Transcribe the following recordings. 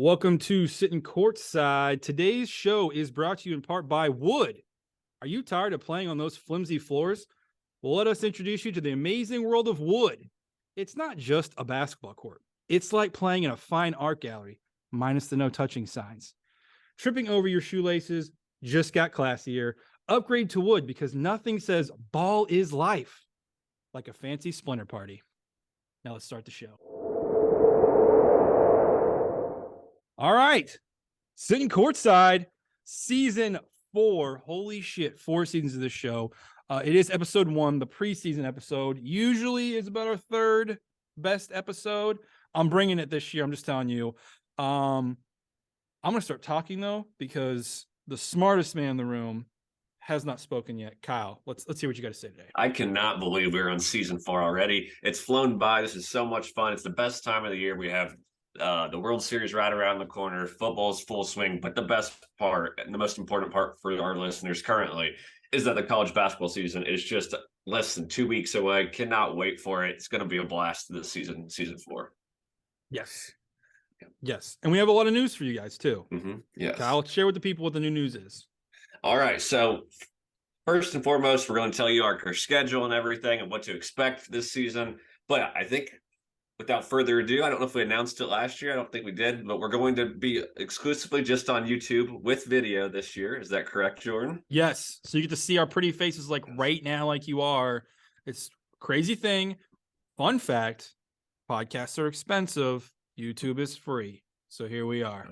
Welcome to Sittin Courtside. Today's show is brought to you in part by Wood. Are you tired of playing on those flimsy floors? Well, let us introduce you to the amazing world of Wood. It's not just a basketball court. It's like playing in a fine art gallery, minus the no touching signs. Tripping over your shoelaces just got classier. Upgrade to Wood because nothing says ball is life like a fancy splinter party. Now let's start the show. All right. Sittin Courtside, season 4. Holy shit, 4 seasons of this show. It is episode 1, the preseason episode. Usually is about our third best episode. I'm bringing it this year. I'm just telling you. I'm going to start talking, though, because the smartest man in the room has not spoken yet. Kyle, let's hear what you got to say today. I cannot believe we're on season 4 already. It's flown by. This is so much fun. It's the best time of the year. We have the World Series right around the corner. Football's full swing. But the best part and the most important part for our listeners currently is that the college basketball season is just less than 2 weeks away. Cannot wait for it. It's going to be a blast this season 4. Yes. Yes. And we have a lot of news for you guys, too. Yes. Kyle, share with the people what the new news is. All right. So first and foremost, we're going to tell you our schedule and everything and what to expect this season. But I think without further ado, I don't know if we announced it last year. I don't think we did, but we're going to be exclusively just on YouTube with video this year. Is that correct, Jordan? Yes. So you get to see our pretty faces like right now, like you are. It's a crazy thing. Fun fact, podcasts are expensive. YouTube is free. So here we are.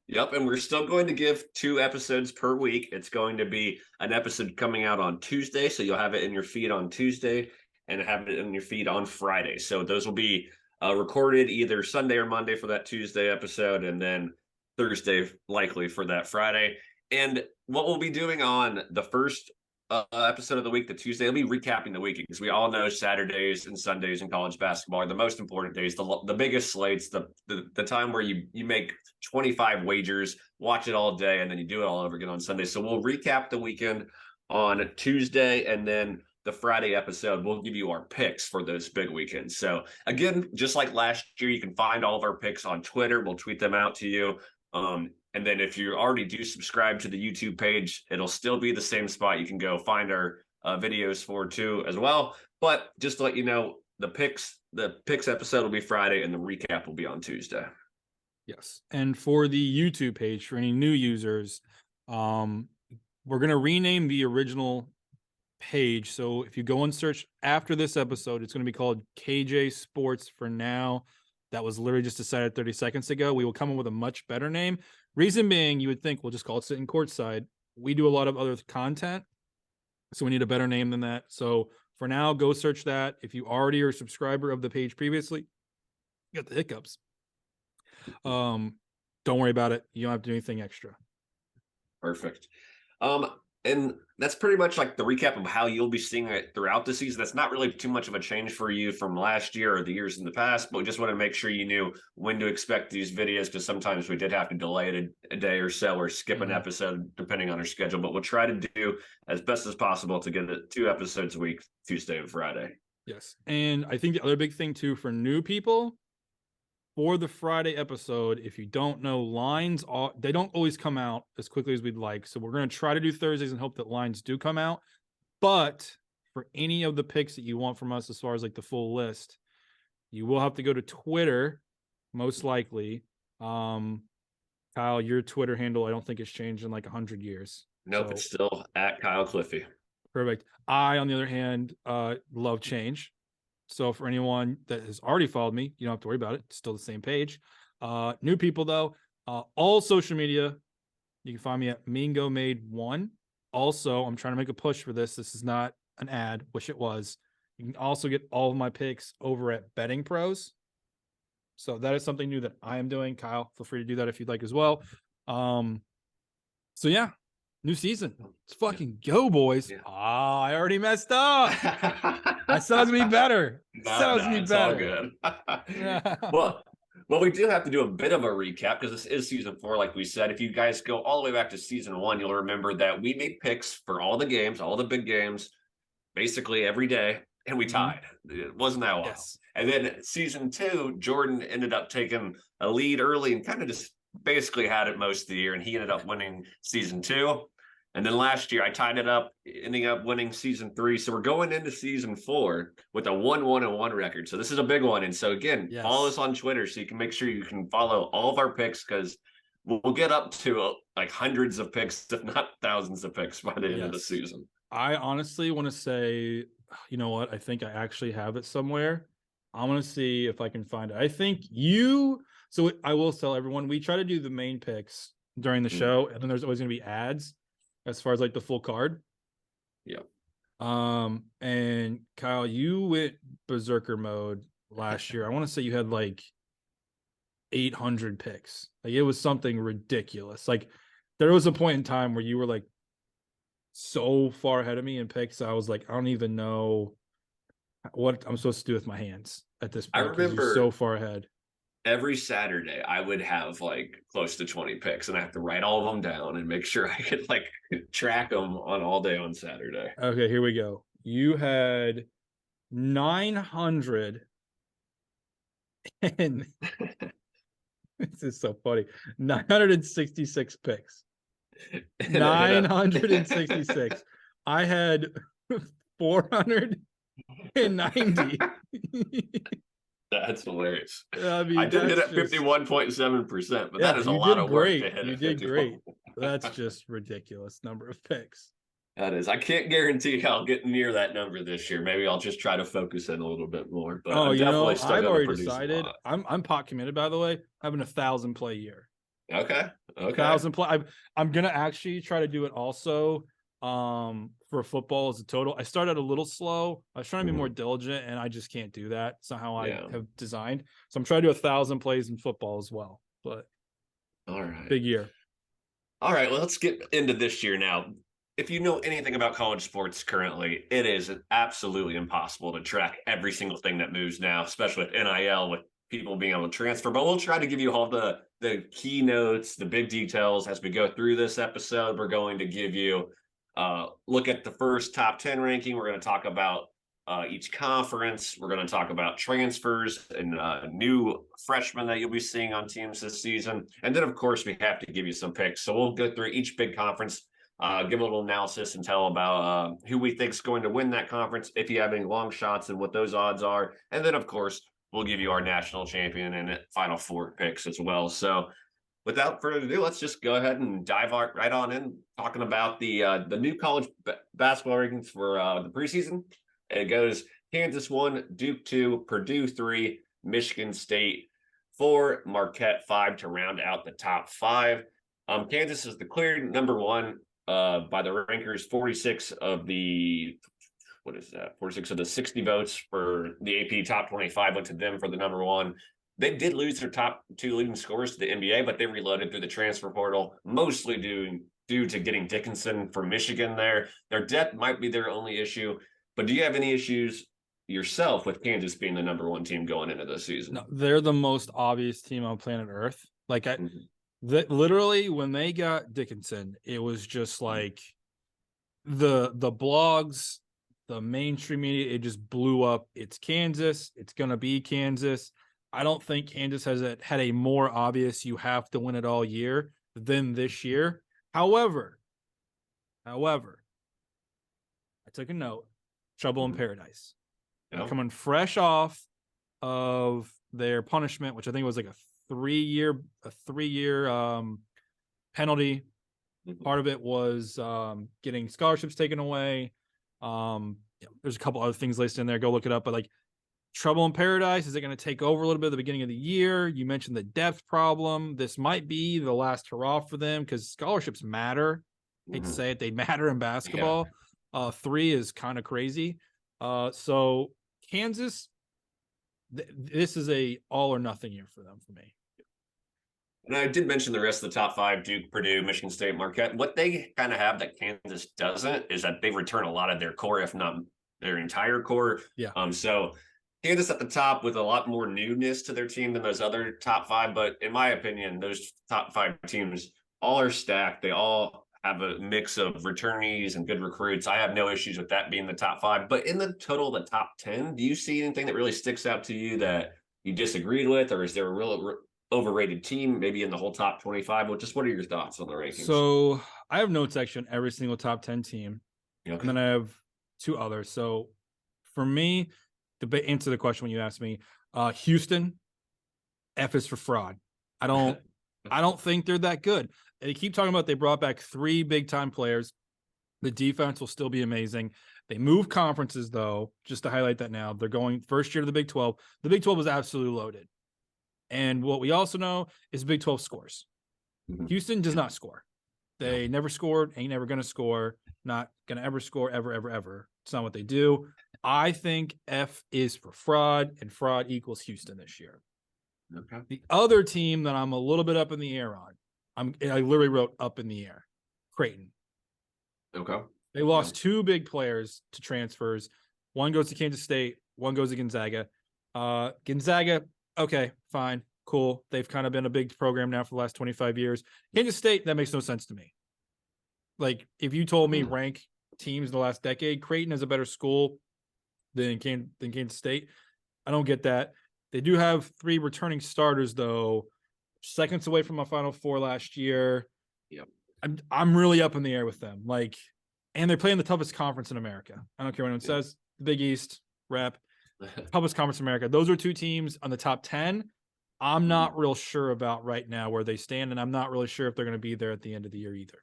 Yep, and we're still going to give 2 episodes per week. It's going to be an episode coming out on Tuesday, so you'll have it in your feed on Tuesday and have it in your feed on Friday. So those will be recorded either Sunday or Monday for that Tuesday episode, and then Thursday likely for that Friday. And what we'll be doing on the first episode of the week, the Tuesday, will be recapping the week, because we all know Saturdays and Sundays in college basketball are the most important days, the biggest slates, the time where you make 25 wagers, watch it all day, and then you do it all over again on Sunday. So we'll recap the weekend on Tuesday, and then the Friday episode, we'll give you our picks for those big weekends. So again, just like last year, you can find all of our picks on Twitter. We'll tweet them out to you. And then if you already do subscribe to the YouTube page, it'll still be the same spot. You can go find our videos for too as well. But just to let you know, the picks episode will be Friday and the recap will be on Tuesday. Yes. And for the YouTube page, for any new users, we're going to rename the original page. So if you go and search after this episode, it's going to be called KJ Sports for now. That was literally just decided 30 seconds ago. We will come up with a much better name. Reason being, you would think we'll just call it Sittin Courtside. We do a lot of other content, so we need a better name than that. So for now, go search that. If you already are a subscriber of the page previously, you got the hiccups. Don't worry about it. You don't have to do anything extra. Perfect. And that's pretty much like the recap of how you'll be seeing it throughout the season. That's not really too much of a change for you from last year or the years in the past, but we just want to make sure you knew when to expect these videos, because sometimes we did have to delay it a day or so or skip an episode depending on our schedule. But we'll try to do as best as possible to get it 2 episodes a week, Tuesday and Friday. Yes. And I think the other big thing too for new people, for the Friday episode, if you don't know, lines, they don't always come out as quickly as we'd like. So we're going to try to do Thursdays and hope that lines do come out. But for any of the picks that you want from us, as far as like the full list, you will have to go to Twitter, most likely. Kyle, your Twitter handle, I don't think it's changed in like 100 years. Nope, so, it's still at Kyle Cliffy. Perfect. I, on the other hand, love change. So for anyone that has already followed me, you don't have to worry about it. It's still the same page. New people, though, all social media, you can find me at MingoMade1. Also, I'm trying to make a push for this. This is not an ad. Wish it was. You can also get all of my picks over at Betting Pros. So that is something new that I am doing. Kyle, feel free to do that if you'd like as well. So, yeah. New season. Let's fucking go, boys. Yeah. I already messed up. I said it was going to be better. It's all good. Well, we do have to do a bit of a recap because this is season 4, like we said. If you guys go all the way back to season 1, you'll remember that we made picks for all the games, all the big games, basically every day, and we tied. It wasn't that wild. Yes. And then season 2, Jordan ended up taking a lead early and kind of just basically had it most of the year. And he ended up winning season 2. And then last year I tied it up, ending up winning season 3. So we're going into season 4 with a 1-1-1 record. So this is a big one. And so again, follow us on Twitter so you can make sure you can follow all of our picks, because we'll get up to like hundreds of picks, if not thousands of picks by the end of the season. I honestly want to say, you know what? I think I actually have it somewhere. I want to see if I can find it. I think so I will tell everyone, we try to do the main picks during the show, and then there's always going to be ads as far as like the full card. Yeah. And Kyle, you went berserker mode last year. I want to say you had like 800 picks. Like it was something ridiculous. Like there was a point in time where you were like so far ahead of me in picks. I was like, I don't even know what I'm supposed to do with my hands at this point. I remember you're so far ahead. Every Saturday I would have like close to 20 picks, and I have to write all of them down and make sure I could like track them on all day on Saturday. Okay, here we go. You had 900 and this is so funny. 966 picks. 966. I had 490. That's hilarious. I mean, I did hit at 51.7%, but that is a lot of work to hit. You did great. That's just ridiculous number of picks. That is. I can't guarantee I'll get near that number this year. Maybe I'll just try to focus in a little bit more. But I'm definitely still I've already produce decided. I'm pot committed, by the way. Having 1,000 play year. Okay. 1,000 play. I'm gonna actually try to do it also. For football as a total. I started a little slow. I was trying to be more diligent, and I just can't do that. It's not how I have designed. So I'm trying to do 1,000 plays in football as well. But all right, big year. All right, well, let's get into this year now. If you know anything about college sports currently, it is absolutely impossible to track every single thing that moves now, especially with NIL, with people being able to transfer. But we'll try to give you all the keynotes, the big details as we go through this episode. We're going to give you look at the first top 10 ranking. We're going to talk about each conference. We're going to talk about transfers and new freshmen that you'll be seeing on teams this season. And then, of course, we have to give you some picks. So we'll go through each big conference, give a little analysis and tell about who we think is going to win that conference, if you have any long shots and what those odds are. And then, of course, we'll give you our national champion and Final Four picks as well. So without further ado, let's just go ahead and dive right on in, talking about the new college basketball rankings for the preseason. It goes Kansas 1, Duke 2, Purdue 3, Michigan State 4, Marquette 5 to round out the top 5. Kansas is the clear number 1 by the rankers. 46 of the 60 votes for the AP top 25 went to them for the number 1. They did lose their top 2 leading scorers to the NBA, but they reloaded through the transfer portal, mostly due to getting Dickinson from Michigan there. Their depth might be their only issue. But do you have any issues yourself with Kansas being the number 1 team going into this season? No, they're the most obvious team on planet Earth. Like literally when they got Dickinson, it was just like the blogs, the mainstream media, it just blew up. It's Kansas. It's gonna be Kansas. I don't think Kansas has had a more obvious you have to win it all year than this year. However, I took a note. Trouble in Paradise. They're coming fresh off of their punishment, which I think was like a 3-year penalty. Part of it was getting scholarships taken away. There's a couple other things listed in there. Go look it up. But like Trouble in Paradise, is it going to take over a little bit at the beginning of the year? You mentioned the depth problem. This might be the last hurrah for them because scholarships matter. Hate to say it, they matter in basketball. 3 is kind of crazy. So Kansas, this is a all or nothing year for them, for me. And I did mention the rest of the top 5, Duke, Purdue, Michigan State, Marquette. What they kind of have that Kansas doesn't is that they return a lot of their core, if not their entire core. So Kansas at the top with a lot more newness to their team than those other top 5. But in my opinion, those top 5 teams all are stacked. They all have a mix of returnees and good recruits. I have no issues with that being the top 5. But in the total, the top 10, do you see anything that really sticks out to you that you disagreed with, or is there a real overrated team maybe in the whole top 25? Well, just what are your thoughts on the rankings? So I have notes section every single top 10 team, Okay. and then I have 2 others. So for me, to answer the question when you asked me, Houston, F is for fraud. I don't think they're that good. They keep talking about they brought back 3 big time players. The defense will still be amazing. They move conferences though, just to highlight that now. They're going first year to the Big 12. The Big 12 was absolutely loaded. And what we also know is Big 12 scores. Mm-hmm. Houston does not score. They never scored, ain't never going to score, not going to ever score, ever, ever, ever. It's not what they do. I think F is for fraud, and fraud equals Houston this year. Okay. The other team that I'm a little bit up in the air on, I literally wrote up in the air, Creighton. Okay. They lost 2 big players to transfers. One goes to Kansas State, one goes to Gonzaga. Gonzaga, okay, fine, cool. They've kind of been a big program now for the last 25 years. Kansas State, that makes no sense to me. Like, if you told me rank teams in the last decade, Creighton is a better school than Kansas State. I don't get that. They do have 3 returning starters, though, seconds away from a Final Four last year. Yep. I'm really up in the air with them. Like, and they're playing the toughest conference in America. I don't care what anyone says. The Big East, rep, toughest conference in America. Those are 2 teams on the top 10. I'm not real sure about right now where they stand, and I'm not really sure if they're going to be there at the end of the year either.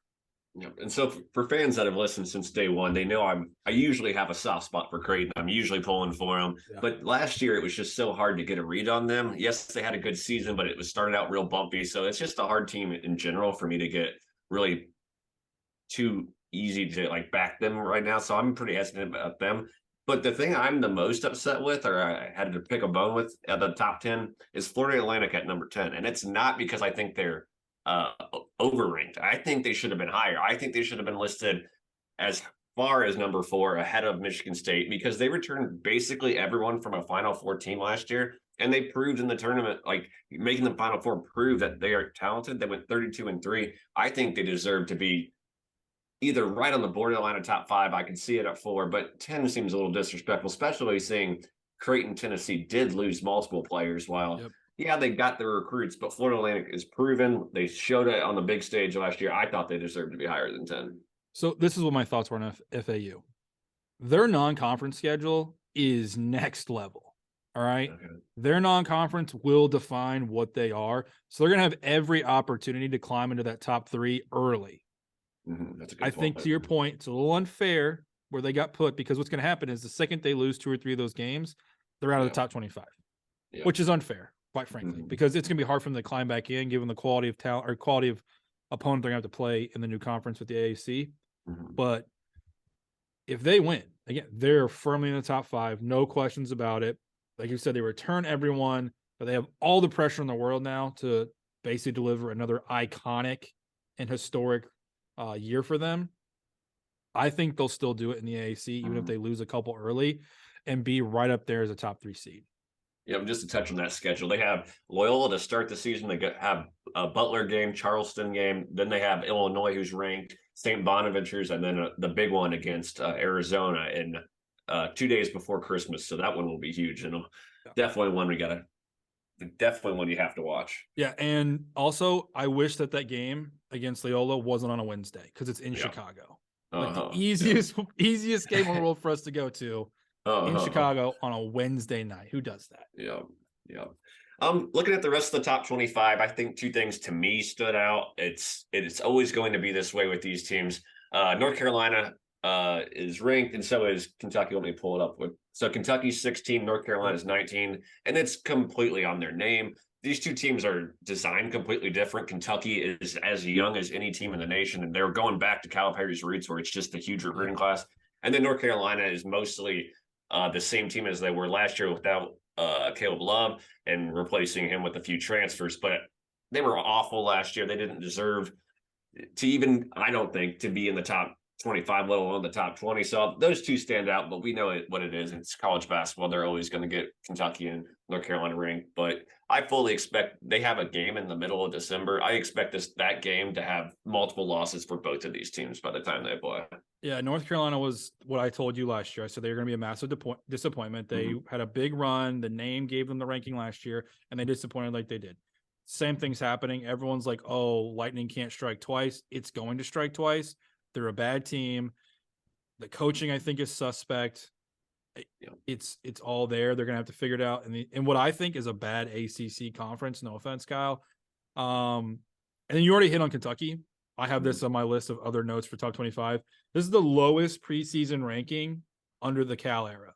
Yeah. And so for fans that have listened since day one, they know I usually have a soft spot for Creighton. I'm usually pulling for them. Yeah. But last year it was just so hard to get a read on them. Yes, they had a good season, but it was started out real bumpy. So it's just a hard team in general for me to get really too easy to like back them right now. So I'm pretty hesitant about them. But the thing I'm the most upset with, or I had to pick a bone with at the top 10, is Florida Atlantic at number 10. And it's not because I think they're overranked. I think they should have been higher. I think they should have been listed as far as number 4 ahead of Michigan State, because they returned basically everyone from a Final Four team last year. And they proved in the tournament, like making the Final Four, prove that they are talented. They went 32-3. I think they deserve to be either right on the borderline of top 5. I can see it at 4, but 10 seems a little disrespectful, especially seeing Creighton, Tennessee did lose multiple players while they got their recruits, but Florida Atlantic is proven. They showed it on the big stage last year. I thought they deserved to be higher than 10. So this is what my thoughts were on FAU. Their non-conference schedule is next level. All right. Okay. Their non-conference will define what they are. So they're going to have every opportunity to climb into that top 3 early. That's a good point. Think to your point, it's a little unfair where they got put, because what's going to happen is the second they lose 2 or 3 of those games, they're out of the top 25, which is unfair, quite frankly, because it's going to be hard for them to climb back in, given the quality of talent or quality of opponent they're going to have to play in the new conference with the AAC. But if they win, again, they're firmly in the top 5, no questions about it. Like you said, they return everyone, but they have all the pressure in the world now to basically deliver another iconic and historic year for them. I think they'll still do it in the AAC, even if they lose a couple early, and be right up there as a top 3 seed. Yeah, just to touch on that schedule, they have Loyola to start the season. They have a Butler game, Charleston game. Then they have Illinois, who's ranked, St. Bonaventure's, and then the big one against Arizona in 2 days before Christmas. So that one will be huge, and definitely one you have to watch. Yeah, and also I wish that game against Loyola wasn't on a Wednesday, because it's in Chicago. Like the easiest game in the world for us to go to in Chicago on a Wednesday night. Who does that? Yeah. Looking at the rest of the top 25, I think 2 things to me stood out. It's always going to be this way with these teams. North Carolina is ranked, and so is Kentucky. Let me pull it up. So Kentucky's 16, North Carolina's 19, and it's completely on their name. These 2 teams are designed completely different. Kentucky is as young as any team in the nation, and they're going back to Calipari's roots, where it's just a huge recruiting class. And then North Carolina is mostly the same team as they were last year without Caleb Love, and replacing him with a few transfers. But they were awful last year. They didn't deserve to even, I don't think, to be in the top 25, let alone the top 20. So those two stand out, but we know what it is. It's college basketball. They're always going to get Kentucky and North Carolina ranked. But I fully expect they have a game in the middle of December. I expect that game to have multiple losses for both of these teams by the time they play. Yeah, North Carolina was what I told you last year. I said they were going to be a massive disappointment. They had a big run. The name gave them the ranking last year, and they disappointed like they did. Same thing's happening. Everyone's like, oh, Lightning can't strike twice. It's going to strike twice. They're a bad team. The coaching, I think, is suspect. It's all there. They're gonna have to figure it out. And what I think is a bad ACC conference. No offense, Kyle. And then you already hit on Kentucky. I have this on my list of other notes for top 25. This is the lowest preseason ranking under the Cal era.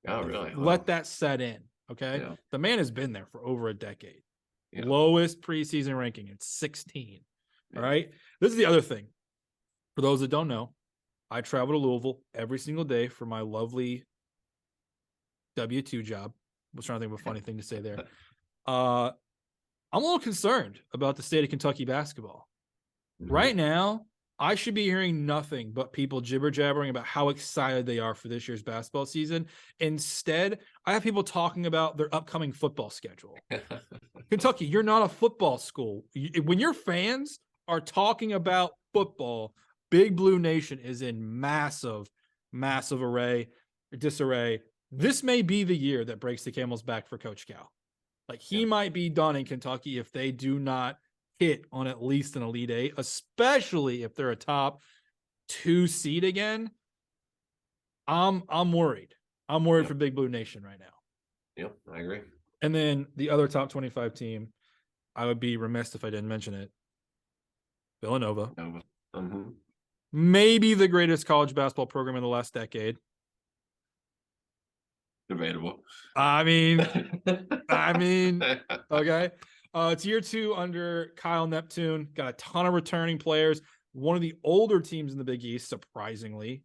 Oh, really? Let that set in. Okay. Yeah. The man has been there for over a decade. Yeah. Lowest preseason ranking. It's 16. All right. This is the other thing. For those that don't know, I travel to Louisville every single day for my lovely W-2 job. I was trying to think of a funny thing to say there. I'm a little concerned about the state of Kentucky basketball. Right now, I should be hearing nothing but people jibber-jabbering about how excited they are for this year's basketball season. Instead, I have people talking about their upcoming football schedule. Kentucky, you're not a football school. When your fans are talking about football, Big Blue Nation is in massive disarray. This may be the year that breaks the camel's back for Coach Cal. Like, he might be done in Kentucky if they do not hit on at least an Elite Eight, especially if they're a top 2 seed again. I'm worried. I'm worried for Big Blue Nation right now. Yep, I agree. And then the other top 25 team, I would be remiss if I didn't mention it. Villanova. Maybe the greatest college basketball program in the last decade. Debatable. I mean, okay. Tier 2 under Kyle Neptune. Got a ton of returning players. One of the older teams in the Big East, surprisingly.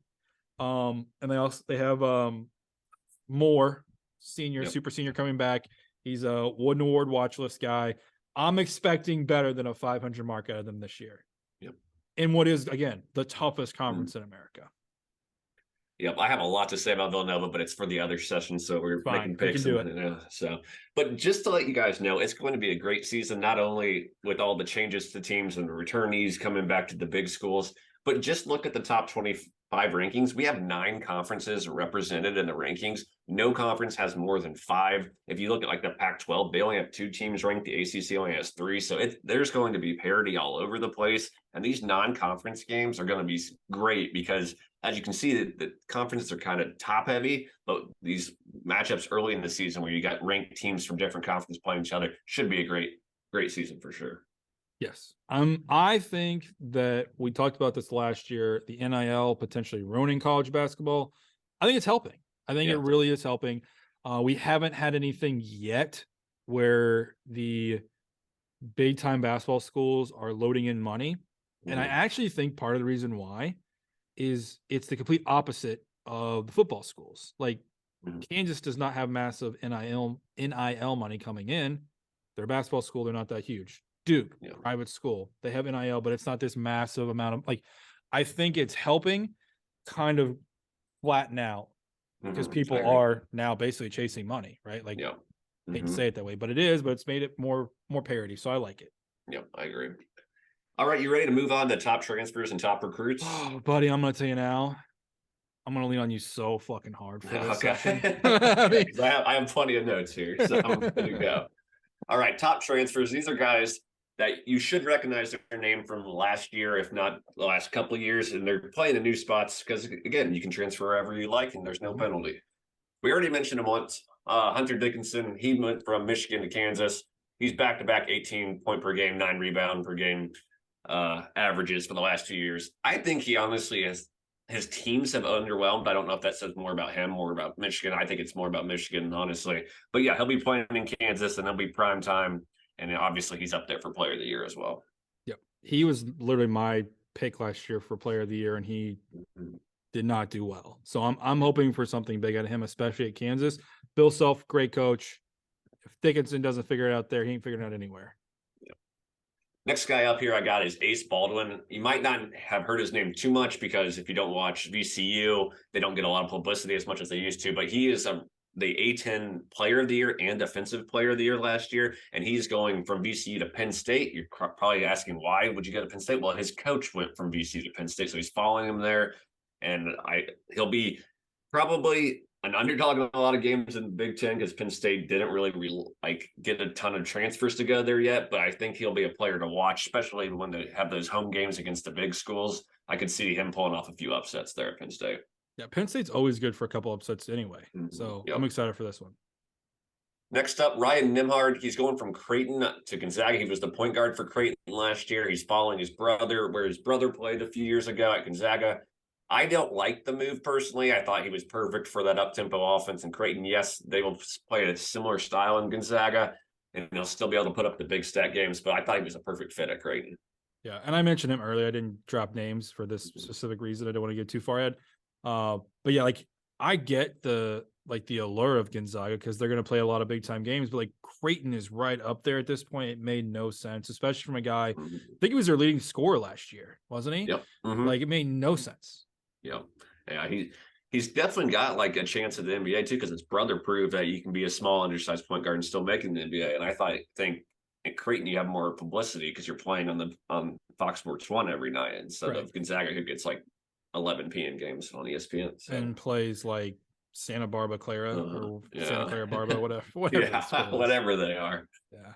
And they have Moore, senior, super senior, coming back. He's a Wooden Award watch list guy. I'm expecting better than a 500 mark out of them this year. In what is, again, the toughest conference in America. Yep, I have a lot to say about Villanova, but it's for the other session, so we're making picks. But just to let you guys know, it's going to be a great season, not only with all the changes to teams and the returnees coming back to the big schools, but just look at the top 25 rankings. We have 9 conferences represented in the rankings. No conference has more than 5. If you look at like the Pac-12, they only have 2 teams ranked. The ACC only has 3. So there's going to be parity all over the place. And these non-conference games are going to be great because, as you can see, the conferences are kind of top heavy, but these matchups early in the season where you got ranked teams from different conferences playing each other should be a great season for sure. Yes. I think that we talked about this last year, the NIL potentially ruining college basketball. I think it's helping. I think it really is helping. We haven't had anything yet where the big time basketball schools are loading in money. And I actually think part of the reason why is it's the complete opposite of the football schools. Like, Kansas does not have massive NIL money coming in. They're a basketball school. They're not that huge. Duke, private school, they have NIL, but it's not this massive amount of, like, I think it's helping kind of flatten out because people are now basically chasing money, right? Like, hate to say it that way, but it is, but it's made it more parity. So I like it. Yep, I agree. All right, you ready to move on to top transfers and top recruits? Oh, buddy, I'm going to tell you now. I'm going to lean on you so fucking hard for this session. I have plenty of notes here, so I'm good to go. All right, top transfers. These are guys that you should recognize their name from last year, if not the last couple of years, and they're playing in new spots because, again, you can transfer wherever you like, and there's no penalty. We already mentioned him once. Hunter Dickinson, he went from Michigan to Kansas. He's back-to-back 18 point per game, 9 rebound per game averages for the last 2 years. I think he honestly his teams have underwhelmed. I don't know if that says more about him or about Michigan. I think it's more about Michigan, honestly. But yeah, he'll be playing in Kansas, and he'll be prime time. And obviously, he's up there for Player of the Year as well. Yep, he was literally my pick last year for Player of the Year, and he did not do well. So I'm hoping for something big out of him, especially at Kansas. Bill Self, great coach. If Dickinson doesn't figure it out there, he ain't figuring it out anywhere. Next guy up here I got is Ace Baldwin. You might not have heard his name too much because if you don't watch VCU, they don't get a lot of publicity as much as they used to. But he is the A10 Player of the Year and Defensive Player of the Year last year, and he's going from VCU to Penn State. You're probably asking why would you go to Penn State? Well, his coach went from VCU to Penn State, so he's following him there, and he'll be probably an underdog in a lot of games in the Big Ten because Penn State didn't really get a ton of transfers to go there yet. But I think he'll be a player to watch, especially when they have those home games against the big schools. I could see him pulling off a few upsets there at Penn State. Yeah, Penn State's always good for a couple upsets anyway. So I'm excited for this one. Next up, Ryan Nimhard. He's going from Creighton to Gonzaga. He was the point guard for Creighton last year. He's following his brother, where his brother played a few years ago at Gonzaga. I don't like the move personally. I thought he was perfect for that up-tempo offense in Creighton. Yes, they will play a similar style in Gonzaga, and he'll still be able to put up the big stat games, but I thought he was a perfect fit at Creighton. Yeah, and I mentioned him earlier. I didn't drop names for this specific reason. I don't want to get too far ahead. But yeah, like I get the allure of Gonzaga because they're going to play a lot of big-time games, but like Creighton is right up there at this point. It made no sense, especially from a guy, I think he was their leading scorer last year, wasn't he? Yep. Like it made no sense. Yeah, he's definitely got like a chance at the NBA too, because his brother proved that you can be a small, undersized point guard and still making the NBA. And I think at Creighton you have more publicity because you're playing on Fox Sports 1 every night instead of Gonzaga, who gets like 11 p.m. games on ESPN and plays like Santa Barbara Clara or Santa Clara Barbara, whatever, whatever they are. Yeah.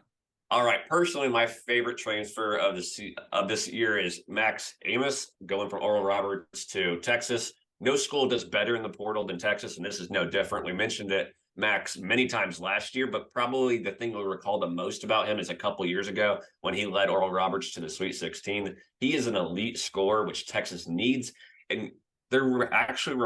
All right. Personally, my favorite transfer of this year is Max Amos going from Oral Roberts to Texas. No school does better in the portal than Texas, and this is no different. We mentioned it, Max, many times last year, but probably the thing we recall the most about him is a couple years ago when he led Oral Roberts to the Sweet 16. He is an elite scorer, which Texas needs, and they're actually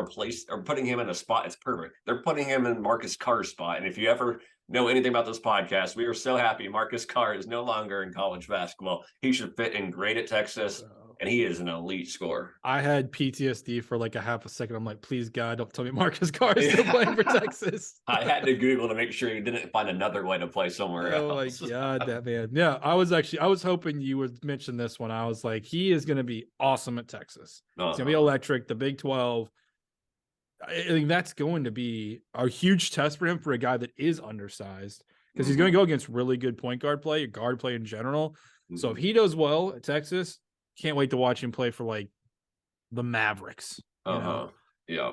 putting him in a spot. It's perfect. They're putting him in Marcus Carr's spot, and if you ever know anything about this podcast, we are so happy Marcus Carr is no longer in college basketball. He should fit in great at Texas, and he is an elite scorer. I had PTSD for like a half a second. I'm like, please God, don't tell me Marcus Carr is still playing for Texas. I had to Google to make sure you didn't find another way to play somewhere else. Oh my God, that man. Yeah, I was hoping you would mention this one. I was like, he is going to be awesome at Texas. He's going to be electric, the Big 12. I think that's going to be a huge test for him for a guy that is undersized because he's going to go against really good point guard play, guard play in general. So if he does well at Texas, can't wait to watch him play for like the Mavericks. Yeah.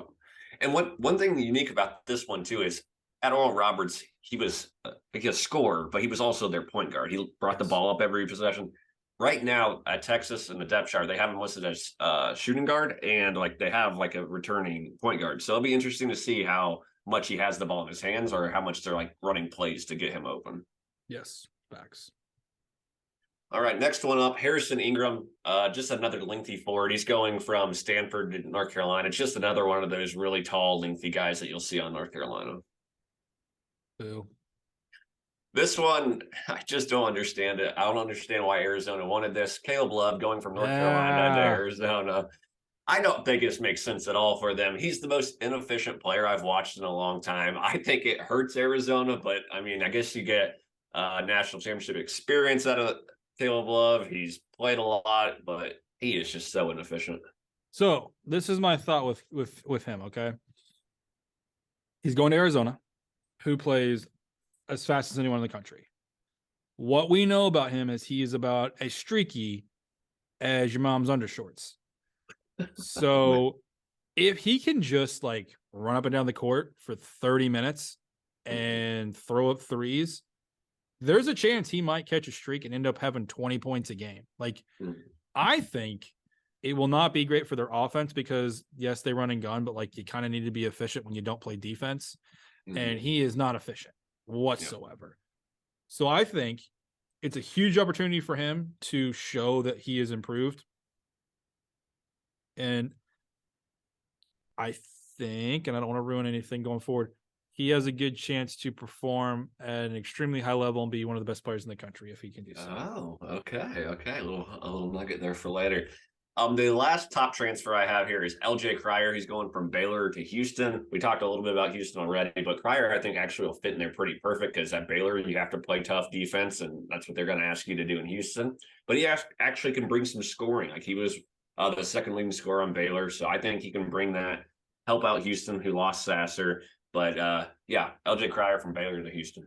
And one thing unique about this one too is at Oral Roberts, he was a scorer, but he was also their point guard. He brought the ball up every possession. Right now at Texas in the depth chart, they have him listed as shooting guard, and like they have like a returning point guard. So it'll be interesting to see how much he has the ball in his hands or how much they're like running plays to get him open. Yes, facts. All right, next one up, Harrison Ingram, just another lengthy forward. He's going from Stanford to North Carolina. It's just another one of those really tall, lengthy guys that you'll see on North Carolina. Boo. This one, I just don't understand it. I don't understand why Arizona wanted this. Caleb Love going from North Carolina to Arizona. I don't think this makes sense at all for them. He's the most inefficient player I've watched in a long time. I think it hurts Arizona, but I mean, I guess you get national championship experience out of Caleb Love. He's played a lot, but he is just so inefficient. So this is my thought with him. Okay, he's going to Arizona, who plays as fast as anyone in the country. What we know about him is he is about as streaky as your mom's undershorts. So if he can just like run up and down the court for 30 minutes and throw up threes, there's a chance he might catch a streak and end up having 20 points a game. Like, I think it will not be great for their offense because, yes, they run and gun, but like you kind of need to be efficient when you don't play defense. And he is not efficient whatsoever. So I think it's a huge opportunity for him to show that he is improved. And I think, and I don't want to ruin anything going forward, he has a good chance to perform at an extremely high level and be one of the best players in the country if he can do so. Oh, okay. A little nugget there for later. The last top transfer I have here is LJ Cryer. He's going from Baylor to Houston. We talked a little bit about Houston already, but Cryer, I think, actually will fit in there pretty perfect because at Baylor, you have to play tough defense, and that's what they're going to ask you to do in Houston. But he actually can bring some scoring. Like he was the second leading scorer on Baylor. So I think he can bring that, help out Houston, who lost Sasser. But yeah, LJ Cryer from Baylor to Houston.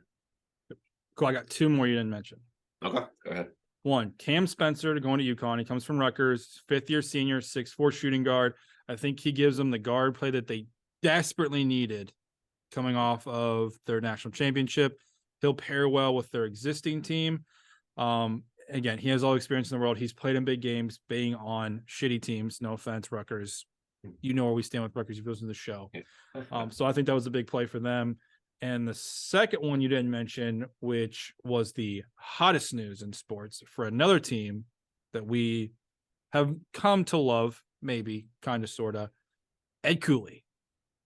Cool. I got two more you didn't mention. Okay, go ahead. One, Cam Spencer to going to UConn. He comes from Rutgers, fifth-year senior, 6'4" shooting guard. I think he gives them the guard play that they desperately needed coming off of their national championship. He'll pair well with their existing team. Again, he has all the experience in the world. He's played in big games, being on shitty teams. No offense, Rutgers. You know where we stand with Rutgers. You've listened to the show. So I think that was a big play for them. And the second one you didn't mention, which was the hottest news in sports for another team that we have come to love, maybe, kind of, sort of, Ed Cooley.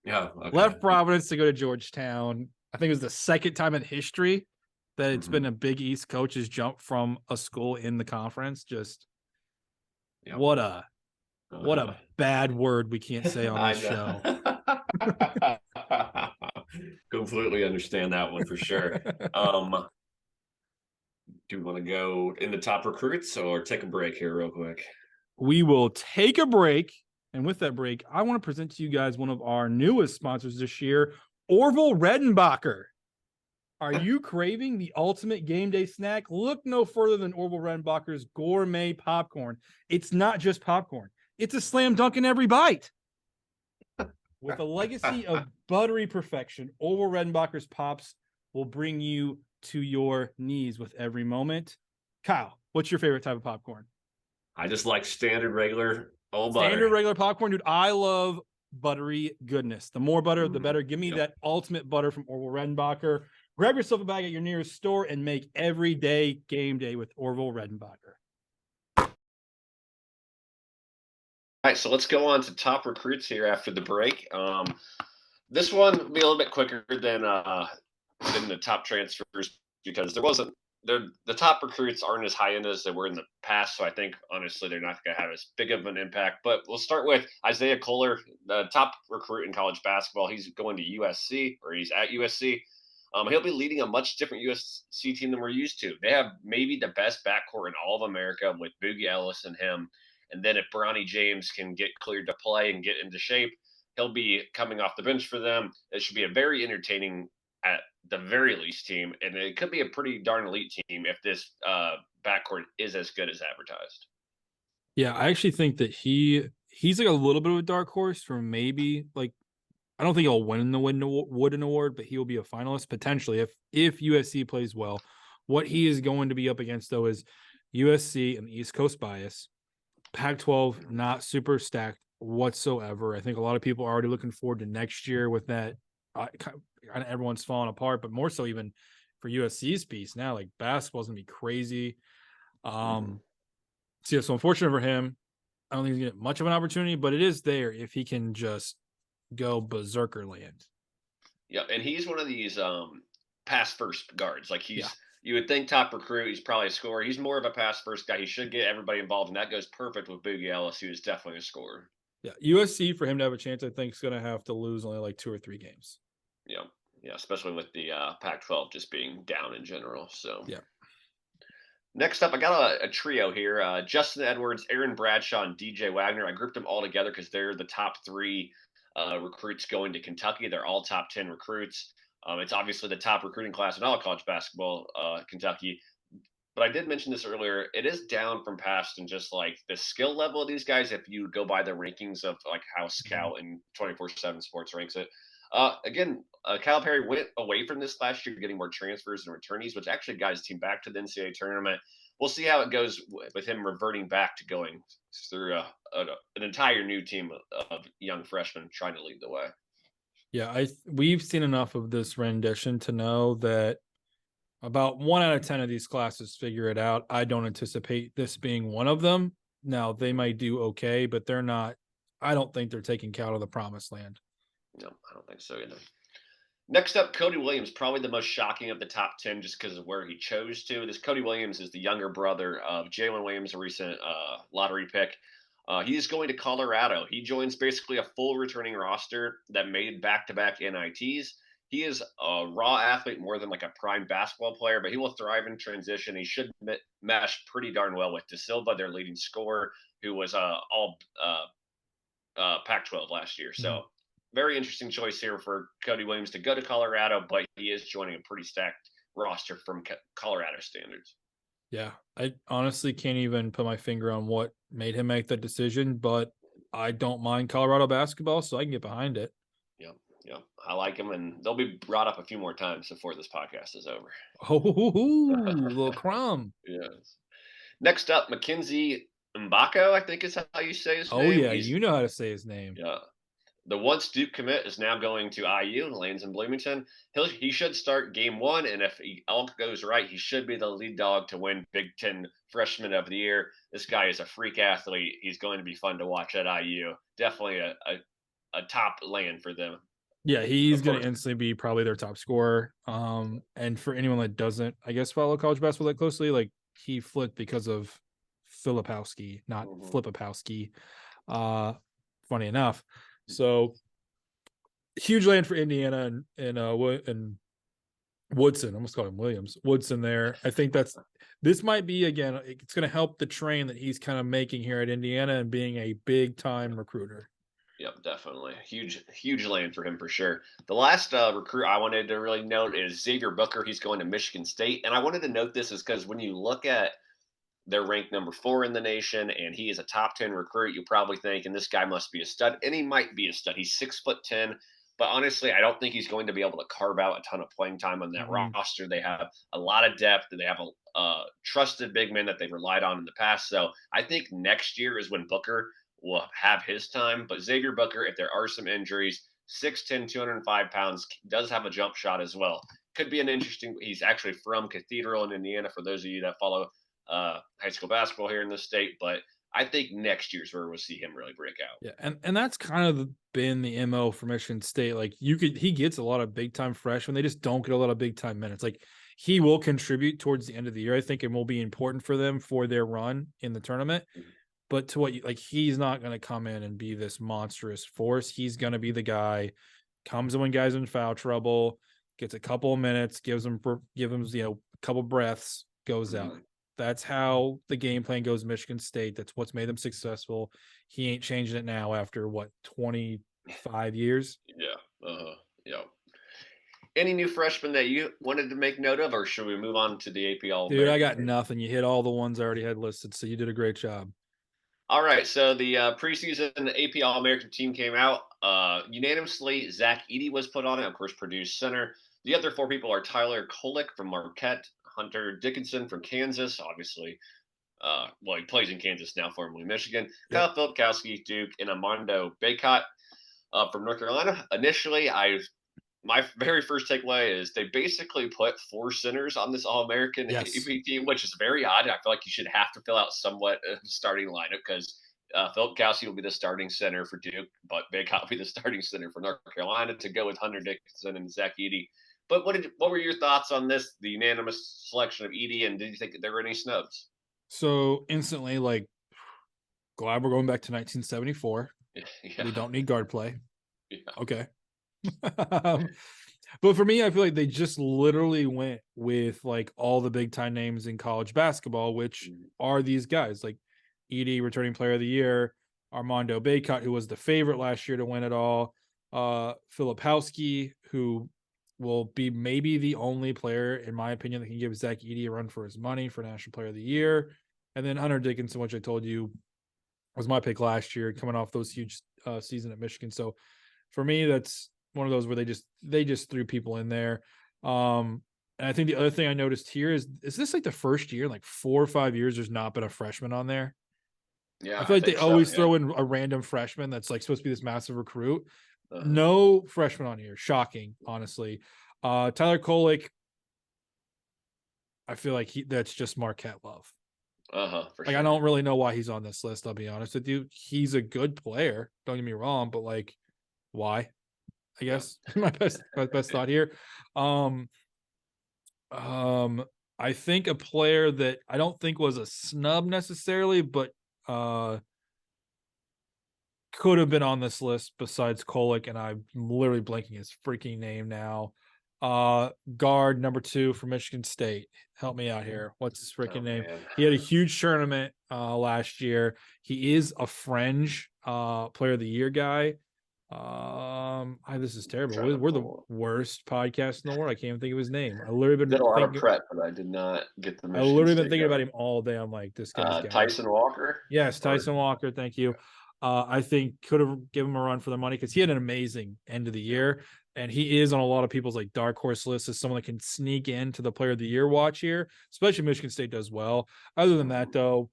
Yeah. Okay. Left Providence to go to Georgetown. I think it was the second time in history that it's been a Big East coach's jump from a school in the conference. Just what a bad word we can't say on this show. Completely understand that one for sure. Do we want to go in the top recruits or take a break here real quick? We will take a break. And with that break, I want to present to you guys one of our newest sponsors this year, Orville Redenbacher. Are you craving the ultimate game day snack? Look no further than Orville Redenbacher's gourmet popcorn. It's not just popcorn. It's a slam dunk in every bite. With a legacy of buttery perfection, Orville Redenbacher's Pops will bring you to your knees with every moment. Kyle, what's your favorite type of popcorn? I just like standard regular old butter. Standard regular popcorn, dude. I love buttery goodness. The more butter, the better. Give me that ultimate butter from Orville Redenbacher. Grab yourself a bag at your nearest store and make every day game day with Orville Redenbacher. All right, so let's go on to top recruits here after the break. This one will be a little bit quicker than the top transfers because the top recruits aren't as high end as they were in the past. So I think honestly they're not going to have as big of an impact. But we'll start with Isaiah Kohler, the top recruit in college basketball. He's going to USC, or he's at USC. He'll be leading a much different USC team than we're used to. They have maybe the best backcourt in all of America with Boogie Ellis and him. And then if Bronny James can get cleared to play and get into shape, he'll be coming off the bench for them. It should be a very entertaining, at the very least, team. And it could be a pretty darn elite team if this backcourt is as good as advertised. Yeah, I actually think that he's like a little bit of a dark horse for maybe, like, I don't think he'll win the Wooden Award, but he will be a finalist potentially if USC plays well. What he is going to be up against, though, is USC and the East Coast bias. Pac-12 not super stacked whatsoever. I think a lot of people are already looking forward to next year with that. Kind of everyone's falling apart, but more so even for USC's piece now. Like basketball's gonna be crazy. So unfortunate for him. I don't think he's gonna get much of an opportunity, but it is there if he can just go berserker land. Yeah, and he's one of these pass first guards. Like you would think top recruit, he's probably a scorer. He's more of a pass first guy. He should get everybody involved, and that goes perfect with Boogie Ellis, who is definitely a scorer. Yeah, USC, for him to have a chance, I think, is going to have to lose only like 2 or 3 games. Yeah, especially with the Pac-12 just being down in general. So yeah. Next up, I got a trio here: Justin Edwards, Aaron Bradshaw, and DJ Wagner. I grouped them all together because they're the top 3 recruits going to Kentucky. They're all top 10 recruits. It's obviously the top recruiting class in all of college basketball, Kentucky. But I did mention this earlier. It is down from past and just like the skill level of these guys. If you go by the rankings of like how Scout and 24/7 Sports ranks it. Again, Calipari went away from this last year, getting more transfers and returnees, which actually got his team back to the NCAA tournament. We'll see how it goes with him reverting back to going through an entire new team of young freshmen trying to lead the way. Yeah, we've seen enough of this rendition to know that about 1 out of 10 of these classes figure it out. I don't anticipate this being one of them. Now, they might do okay, but they're not. I don't think they're taking Cal to the promised land. No, I don't think so either. Next up, Cody Williams, probably the most shocking of the top 10 just because of where he chose to. This Cody Williams is the younger brother of Jalen Williams, a recent lottery pick. He is going to Colorado. He joins basically a full returning roster that made back-to-back NITs. He is a raw athlete more than like a prime basketball player, but he will thrive in transition. He should mesh pretty darn well with De Silva, their leading scorer, who was all Pac-12 last year. Mhm. So very interesting choice here for Cody Williams to go to Colorado, but he is joining a pretty stacked roster from Colorado standards. Yeah, I honestly can't even put my finger on what made him make that decision, but I don't mind Colorado basketball, so I can get behind it. Yep, yep. I like him, and they'll be brought up a few more times before this podcast is over. Oh, little crumb. Yes. Next up, Mackenzie Mbako, I think is how you say his Oh name. yeah, He's you know how to say his name. yeah. The once Duke commit is now going to IU and lands in Bloomington. He should start game one, and if all goes right, he should be the lead dog to win Big Ten Freshman of the Year. This guy is a freak athlete. He's going to be fun to watch at IU. Definitely a top land for them. Yeah, he's Of gonna course. instantly be probably their top scorer. And for anyone that doesn't, I guess, follow college basketball that closely, like he flipped because of Filipowski, not Mhm. Flipopowski. Funny enough. So huge land for Indiana and Woodson. I almost called him Williams. Woodson there. I think this might be again, it's gonna help the train that he's kind of making here at Indiana and being a big time recruiter. Yep, definitely. Huge land for him for sure. The last recruit I wanted to really note is Xavier Booker. He's going to Michigan State. And I wanted to note this is because when you look at they're ranked number 4 in the nation, and he is a top 10 recruit. You probably think, and this guy must be a stud, and he might be a stud. He's 6'10", but honestly, I don't think he's going to be able to carve out a ton of playing time on that Mhm. roster. They have a lot of depth. They have a trusted big man that they've relied on in the past. So I think next year is when Booker will have his time. But Xavier Booker, if there are some injuries, 6'10", 205 pounds, does have a jump shot as well. Could be an interesting. He's actually from Cathedral in Indiana. For those of you that follow high school basketball here in the state, but I think next year's where we'll see him really break out. Yeah, and that's kind of been the MO for Michigan State. Like he gets a lot of big time freshmen. They just don't get a lot of big time minutes. Like he will contribute towards the end of the year, I think, and will be important for them for their run in the tournament. But to what you like, he's not going to come in and be this monstrous force. He's going to be the guy comes in when guys in foul trouble, gets a couple of minutes, gives them a couple breaths, goes out. Mm-hmm. That's how the game plan goes. Michigan State. That's what's made them successful. He ain't changing it now after what 25 years. Yeah. Yeah. Any new freshmen that you wanted to make note of, or should we move on to the AP All Dude, I American got team? nothing. You hit all the ones I already had listed, so you did a great job. All right, so the preseason AP All American team came out unanimously. Zach Edey was put on it, of course, Purdue's center. The other 4 people are Tyler Kolek from Marquette, Hunter Dickinson from Kansas, obviously. Well, he plays in Kansas now, formerly Michigan. Yep. Kyle Filipkowski, Duke, and Armando Baycott from North Carolina. Initially, my very first takeaway is they basically put 4 centers on this All American Yes. AP team, which is very odd. I feel like you should have to fill out somewhat a starting lineup because Philip Kelsey will be the starting center for Duke, but Baycott will be the starting center for North Carolina to go with Hunter Dickinson and Zach Edey. But what were your thoughts on this, the unanimous selection of Edey, and did you think there were any snubs? So instantly, like, glad we're going back to 1974. Yeah, We don't need guard play. yeah. Okay. But for me, I feel like they just literally went with like all the big time names in college basketball, which Mhm. are these guys like Edey, returning player of the year, Armando Baycott, who was the favorite last year to win it all, Filipowski, who will be maybe the only player, in my opinion, that can give Zach Edey a run for his money for National Player of the Year. And then Hunter Dickinson, which I told you was my pick last year, coming off those huge season at Michigan. So for me, that's one of those where they just threw people in there. And I think the other thing I noticed here is this like the first year in like 4 or 5 years there's not been a freshman on there? I Yeah, feel I like they think so. always Yeah. throw in a random freshman that's like supposed to be this massive recruit. Uh-huh. No freshman on here. Shocking, honestly. Tyler Kolek, I feel like that's just Marquette love. Uh-huh. For Like I sure. don't really know why he's on this list, I'll be honest with you. He's a good player, don't get me wrong, but like why? I Yeah. guess my best thought here. Um, I think a player that I don't think was a snub necessarily, but could have been on this list besides Kolek, and I'm literally blanking his freaking name now. Guard number 2 from Michigan State. Help me out here. What's his freaking name? Man. He had a huge tournament last year. He is a fringe player of the year guy. This is terrible. We're the worst podcast in the world. I can't even think of his name. I literally Did been a lot of thinking. prep, but I did not get the I Michigan literally been State thinking about guard. him all day. I'm like, this guy's got Tyson Walker. Yes, Or- Tyson Walker. Thank you. I think could have given him a run for the money because he had an amazing end of the year, and he is on a lot of people's like dark horse lists as someone that can sneak into the player of the year watch here, especially Michigan State does well. Other than that, though,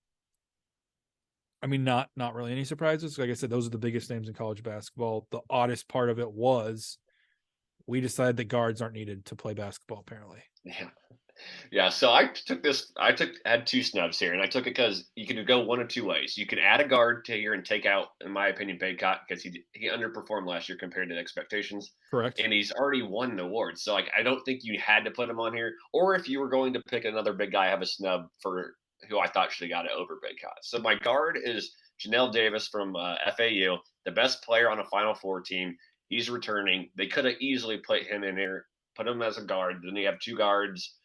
I mean, not really any surprises. Like I said, those are the biggest names in college basketball. The oddest part of it was we decided that guards aren't needed to play basketball, apparently. Yeah. So I had 2 snubs here, and I took it because you could go one of 2 ways. You could add a guard to here and take out, in my opinion, Baycott, because he underperformed last year compared to expectations. Correct. And he's already won an award. So like I don't think you had to put him on here. Or if you were going to pick another big guy, I have a snub for who I thought should have got it over Baycott. So my guard is Janelle Davis from FAU, the best player on a Final Four team. He's returning. They could have easily put him in here, put him as a guard. Then they have 2 guards,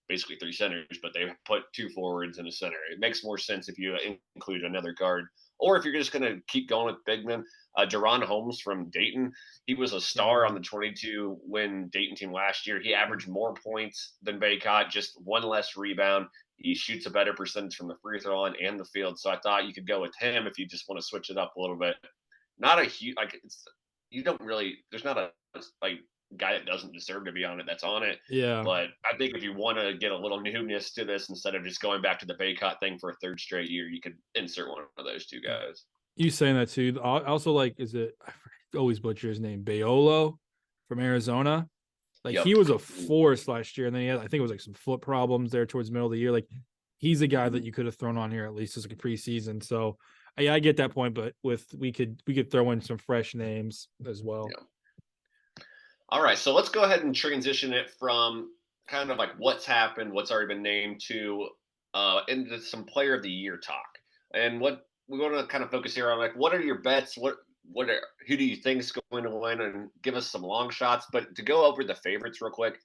basically 3 centers, but they put 2 forwards and a center. It makes more sense if you include another guard. Or if you're just going to keep going with big men, Deron Holmes from Dayton, he was a star on the 22-win Dayton team last year. He averaged more points than Baycott, just 1 less rebound. He shoots a better percentage from the free throw line and the field. So I thought you could go with him if you just want to switch it up a little bit. Not a huge, like, you don't really, there's not a, like, guy that doesn't deserve to be on it that's on it. Yeah. But I think if you want to get a little newness to this, instead of just going back to the Baycott thing for a 3rd straight year, you could insert one of those 2 guys. You saying that too. I also like, is it, I always butcher his name, Bayolo from Arizona. Like Yep. he was a force last year, and then he had, I think it was like some foot problems there towards the middle of the year. Like he's a guy that you could have thrown on here at least as like a preseason. So I get that point, but we could throw in some fresh names as well. Yeah. All right, so let's go ahead and transition it from kind of like what's happened, what's already been named, to into some player of the year talk. And what we want to kind of focus here on, like, what are your bets? Who do you think is going to win? And give us some long shots. But to go over the favorites real quick,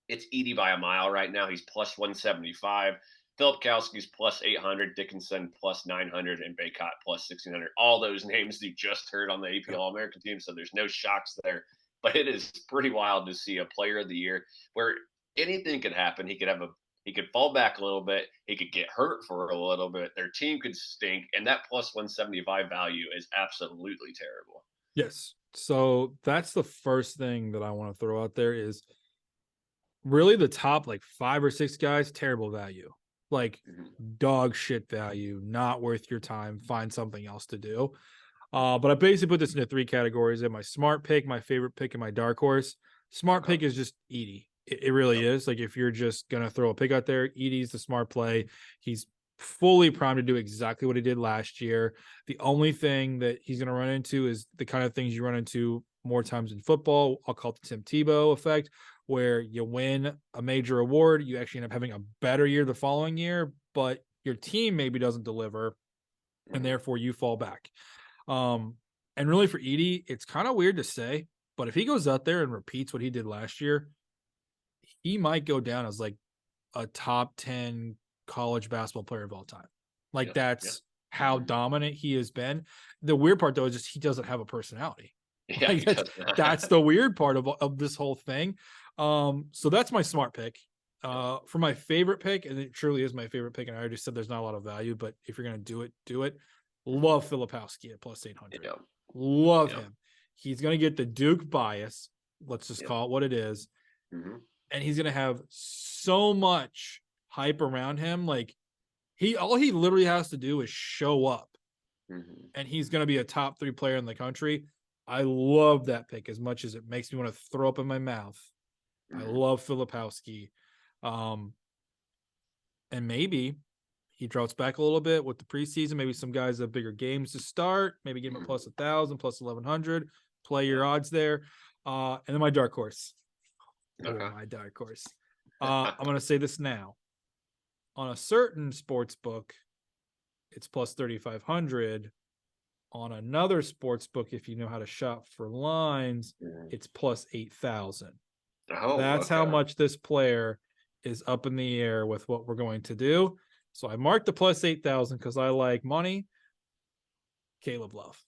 it's Edey by a mile right now. He's plus 175. Filipkowski's plus 800, Dickinson plus 900, and Baycott plus 1600. All those names you just heard on the AP All-American team, so there's no shocks there. But it is pretty wild to see a player of the year where anything could happen. He could fall back a little bit. He could get hurt for a little bit. Their team could stink, and that plus 175 value is absolutely terrible. Yes. So that's the first thing that I want to throw out there is really the top like 5 or 6 guys, terrible value. Like dog shit value, not worth your time. Find something else to do. But I basically put this into 3 categories. In my smart pick, my favorite pick, and my dark horse. Smart pick is just Edey. It really is. Like if you're just gonna throw a pick out there, Edey's the smart play. He's fully primed to do exactly what he did last year. The only thing that he's gonna run into is the kind of things you run into more times in football. I'll call it the Tim Tebow effect, where you win a major award, you actually end up having a better year the following year, but your team maybe doesn't deliver, and therefore you fall back. And really for Edey, it's kind of weird to say, but if he goes out there and repeats what he did last year, he might go down as like a top 10 college basketball player of all time. Like that's how dominant he has been. The weird part though is just he doesn't have a personality. Yeah, like that's the weird part of this whole thing. So that's my smart pick. For my favorite pick, and it truly is my favorite pick, and I already said there's not a lot of value, but if you're gonna do it. Love Filipkowski at plus 800. Love him. He's going to get the Duke bias. Let's just call it what it is. And he's going to have so much hype around him. Like all he literally has to do is show up, and he's going to be a top 3 player in the country. I love that pick as much as it makes me want to throw up in my mouth. I love Filipkowski. And maybe he drops back a little bit with the preseason. Maybe some guys have bigger games to start. Maybe give him a plus 1,000, plus 1,100. Play your odds there. And then my dark horse. My dark horse. I'm going to say this now. On a certain sports book, it's plus 3,500. On another sports book, if you know how to shop for lines, Mhm. it's plus 8,000. Oh, That's how okay. much this player is up in the air with what we're going to do. So I marked the plus 8,000 because I like money. Caleb Love.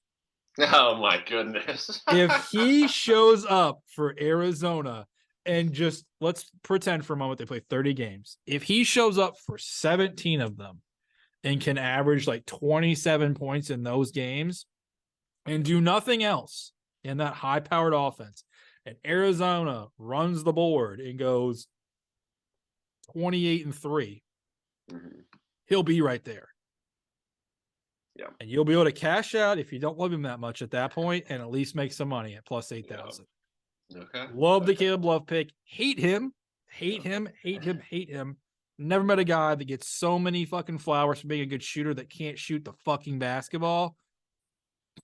Oh my goodness. If he shows up for Arizona and just let's pretend for a moment they play 30 games. If he shows up for 17 of them and can average like 27 points in those games and do nothing else in that high powered offense, and Arizona runs the board and goes 28-3, Mhm. he'll be right there. Yeah. And you'll be able to cash out if you don't love him that much at that point and at least make some money at plus Yeah. 8,000. Okay. Love the Okay. Caleb Love pick. Hate him. Yeah. Hate him. Hate him. Hate him. Never met a guy that gets so many fucking flowers for being a good shooter that can't shoot the fucking basketball.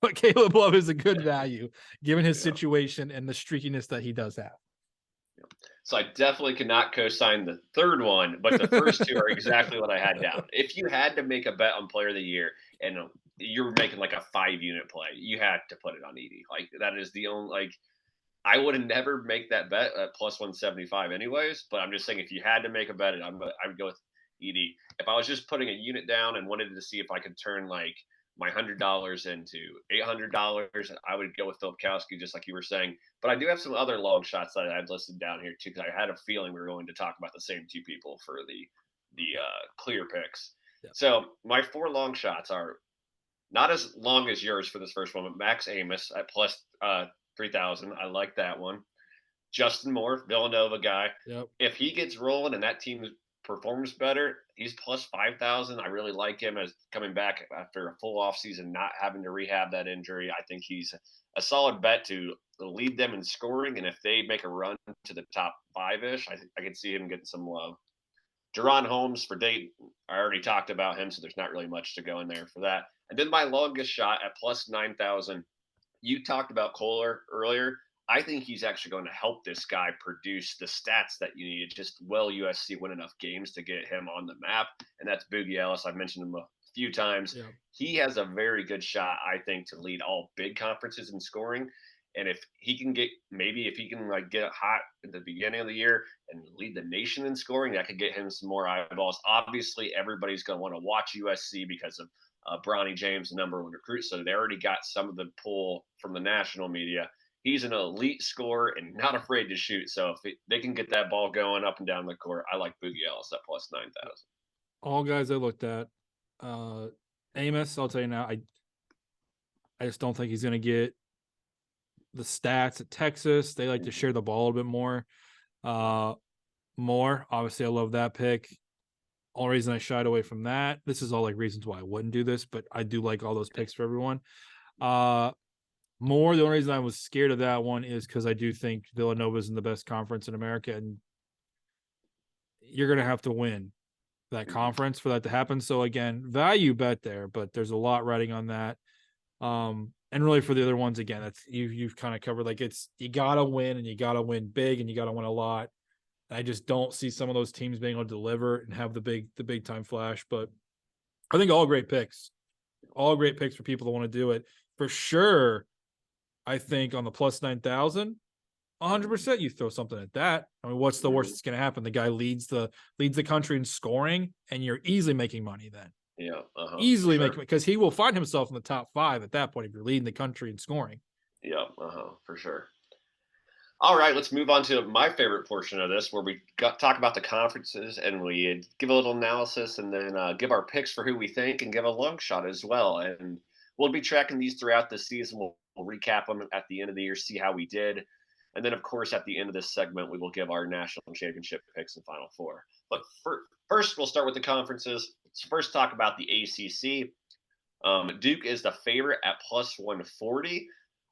But Caleb Love is a good value given his Yeah. situation and the streakiness that he does have. So I definitely cannot co-sign the third one, but the first two are exactly what I had down. If you had to make a bet on player of the year and you're making like a 5 unit play, you had to put it on Edie. Like that is the only like I would never make that bet at plus 175 anyways, but I'm just saying if you had to make a bet, I would go with Edie. If I was just putting a unit down and wanted to see if I could turn like my $100 into $800, I would go with Filipkowski, just like you were saying. But I do have some other long shots that I'd listed down here too, because I had a feeling we were going to talk about the same two people for the clear picks. Yeah. So my 4 long shots are not as long as yours for this first one, but Max Amos at plus 3,000. I like that one. Justin Moore, Villanova guy. Yep. If he gets rolling and that team performs better, he's plus 5,000. I really like him as coming back after a full off season, not having to rehab that injury. I think he's a solid bet to lead them in scoring. And if they make a run to the top 5-ish, I could see him getting some love. Jerron Holmes for Dayton. I already talked about him, so there's not really much to go in there for that. And then my longest shot at plus 9,000. You talked about Kohler earlier. I think he's actually going to help this guy produce the stats that you need. Just will USC win enough games to get him on the map? And that's Boogie Ellis. I've mentioned him a few times. Yep. He has a very good shot, I think, to lead all big conferences in scoring. And if he can like get hot at the beginning of the year and lead the nation in scoring, that could get him some more eyeballs. Obviously, everybody's going to want to watch USC because of Bronny James, the number 1 recruit. So they already got some of the pull from the national media. He's an elite scorer and not afraid to shoot. So if they can get that ball going up and down the court, I like Boogie Ellis at plus 9,000. All guys I looked at. Amos, I'll tell you now, I just don't think he's going to get the stats at Texas. They like to share the ball a bit more. More, obviously, I love that pick. Only reason I shied away from that. This is all like reasons why I wouldn't do this, but I do like all those picks for everyone. More, the only reason I was scared of that one is because I do think Villanova's in the best conference in America, and you're gonna have to win that conference for that to happen. So again, value bet there, but there's a lot riding on that. And really for the other ones, again, that's you've kind of covered. Like it's you gotta win and you gotta win big and you gotta win a lot. I just don't see some of those teams being able to deliver and have the big time flash. But I think all great picks for people that want to do it for sure. I think on the plus 9,000, 100% you throw something at that. I mean, what's the worst that's going to happen? The guy leads the country in scoring, and you're easily making money then. Yeah, Easily making, because he will find himself in the top 5 at that point if you're leading the country in scoring. Yeah, for sure. All right, let's move on to my favorite portion of this, where we talk about the conferences and we give a little analysis and then give our picks for who we think and give a long shot as well. And we'll be tracking these throughout the season. We'll recap them at the end of the year, see how we did. And then, of course, at the end of this segment, we will give our national championship picks and Final Four. But first, we'll start with the conferences. Let's first talk about the ACC. Duke is the favorite at plus 140.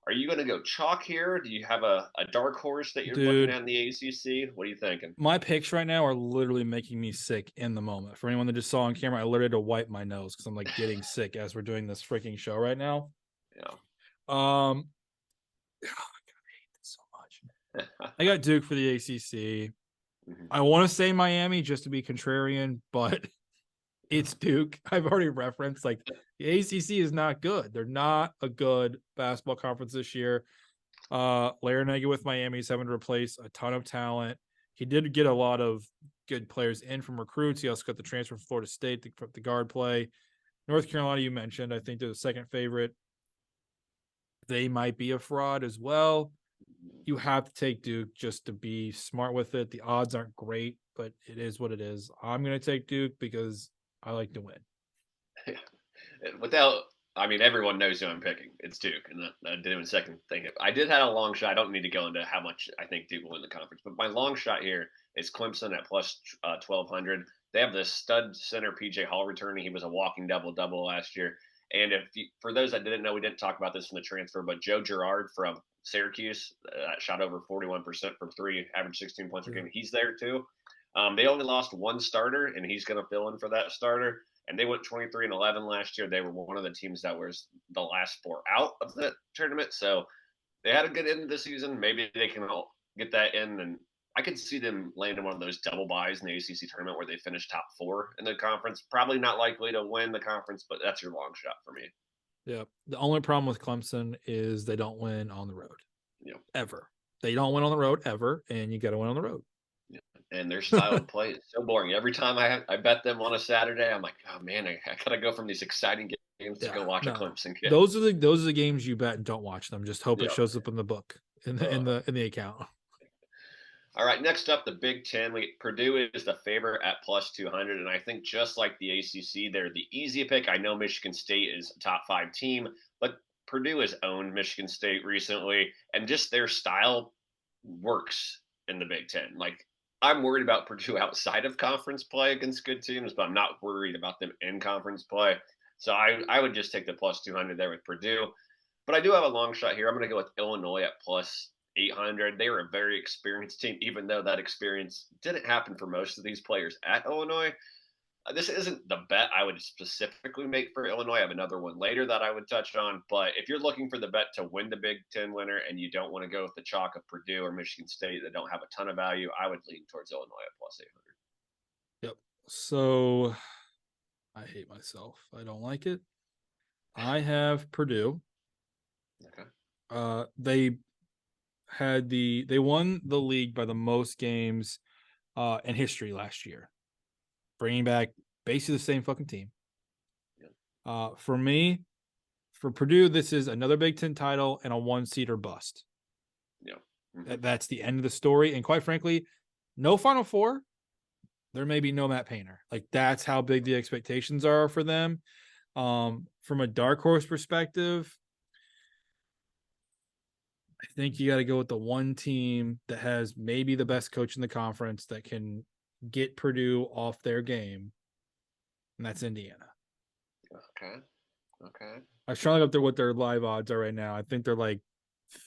Are you going to go chalk here? Do you have a dark horse that you're looking at in the ACC? What are you thinking? My picks right now are literally making me sick in the moment. For anyone that just saw on camera, I literally had to wipe my nose because I'm like getting sick as we're doing this freaking show right now. Yeah. Oh, God, I hate this so much. I got Duke for the ACC. I want to say Miami just to be contrarian, but It's Duke. I've already referenced like the ACC is not good. They're not a good basketball conference this year. Larinaga with Miami is having to replace a ton of talent. He did get a lot of good players in from recruits. He also got the transfer from Florida State, the guard play. North Carolina, you mentioned. I think they're the second favorite. They might be a fraud as well. You have to take Duke just to be smart with it. The odds aren't great, but it is what it is. I'm going to take Duke because I like to win. Without, I mean, everyone knows who I'm picking. It's Duke, and I did in second thing. I did have a long shot. I don't need to go into how much I think Duke will win the conference, but my long shot here is Clemson at plus 1,200. They have the stud center PJ Hall returning. He was a walking double last year. And for those that didn't know, we didn't talk about this in the transfer, but Joe Girard from Syracuse shot over 41% from three, average 16 points per game. He's there too. They only lost one starter, and he's going to fill in for that starter. And they went 23-11 last year. They were one of the teams that was the last four out of the tournament. So they had a good end of the season. Maybe they can all get that in. And I could see them landing one of those double buys in the ACC tournament where they finish top four in the conference. Probably not likely to win the conference, but that's your long shot for me. Yeah. The only problem with Clemson is they don't win on the road. Yeah. Ever. They don't win on the road ever, and you got to win on the road. And their style of play is so boring. Every time I bet them on a Saturday, I'm like, oh man, I gotta go from these exciting games to go watch a Clemson game. Those are the games you bet and don't watch them. Just hope it shows up in the book in the account. All right, next up, the Big Ten. Purdue is the favorite at plus 200, and I think just like the ACC, they're the easy pick. I know Michigan State is a top 5 team, but Purdue has owned Michigan State recently, and just their style works in the Big Ten. Like, I'm worried about Purdue outside of conference play against good teams, but I'm not worried about them in conference play. So I would just take the plus 200 there with Purdue. But I do have a long shot here. I'm going to go with Illinois at plus 800. They were a very experienced team, even though that experience didn't happen for most of these players at Illinois. This isn't the bet I would specifically make for Illinois. I have another one later that I would touch on. But if you're looking for the bet to win the Big Ten winner and you don't want to go with the chalk of Purdue or Michigan State that don't have a ton of value, I would lean towards Illinois at plus 800. Yep. So I hate myself. I don't like it. I have Purdue. Okay. They won the league by the most games in history last year, bringing back basically the same fucking team. Yeah. For Purdue, this is another Big Ten title and a 1-seed or bust. Yeah. Mm-hmm. That's the end of the story. And quite frankly, no Final Four. There may be no Matt Painter. Like, that's how big the expectations are for them. From a dark horse perspective, I think you got to go with the one team that has maybe the best coach in the conference that can get Purdue off their game, and that's Indiana. Okay. I was trying to look up what their live odds are right now. I think they're like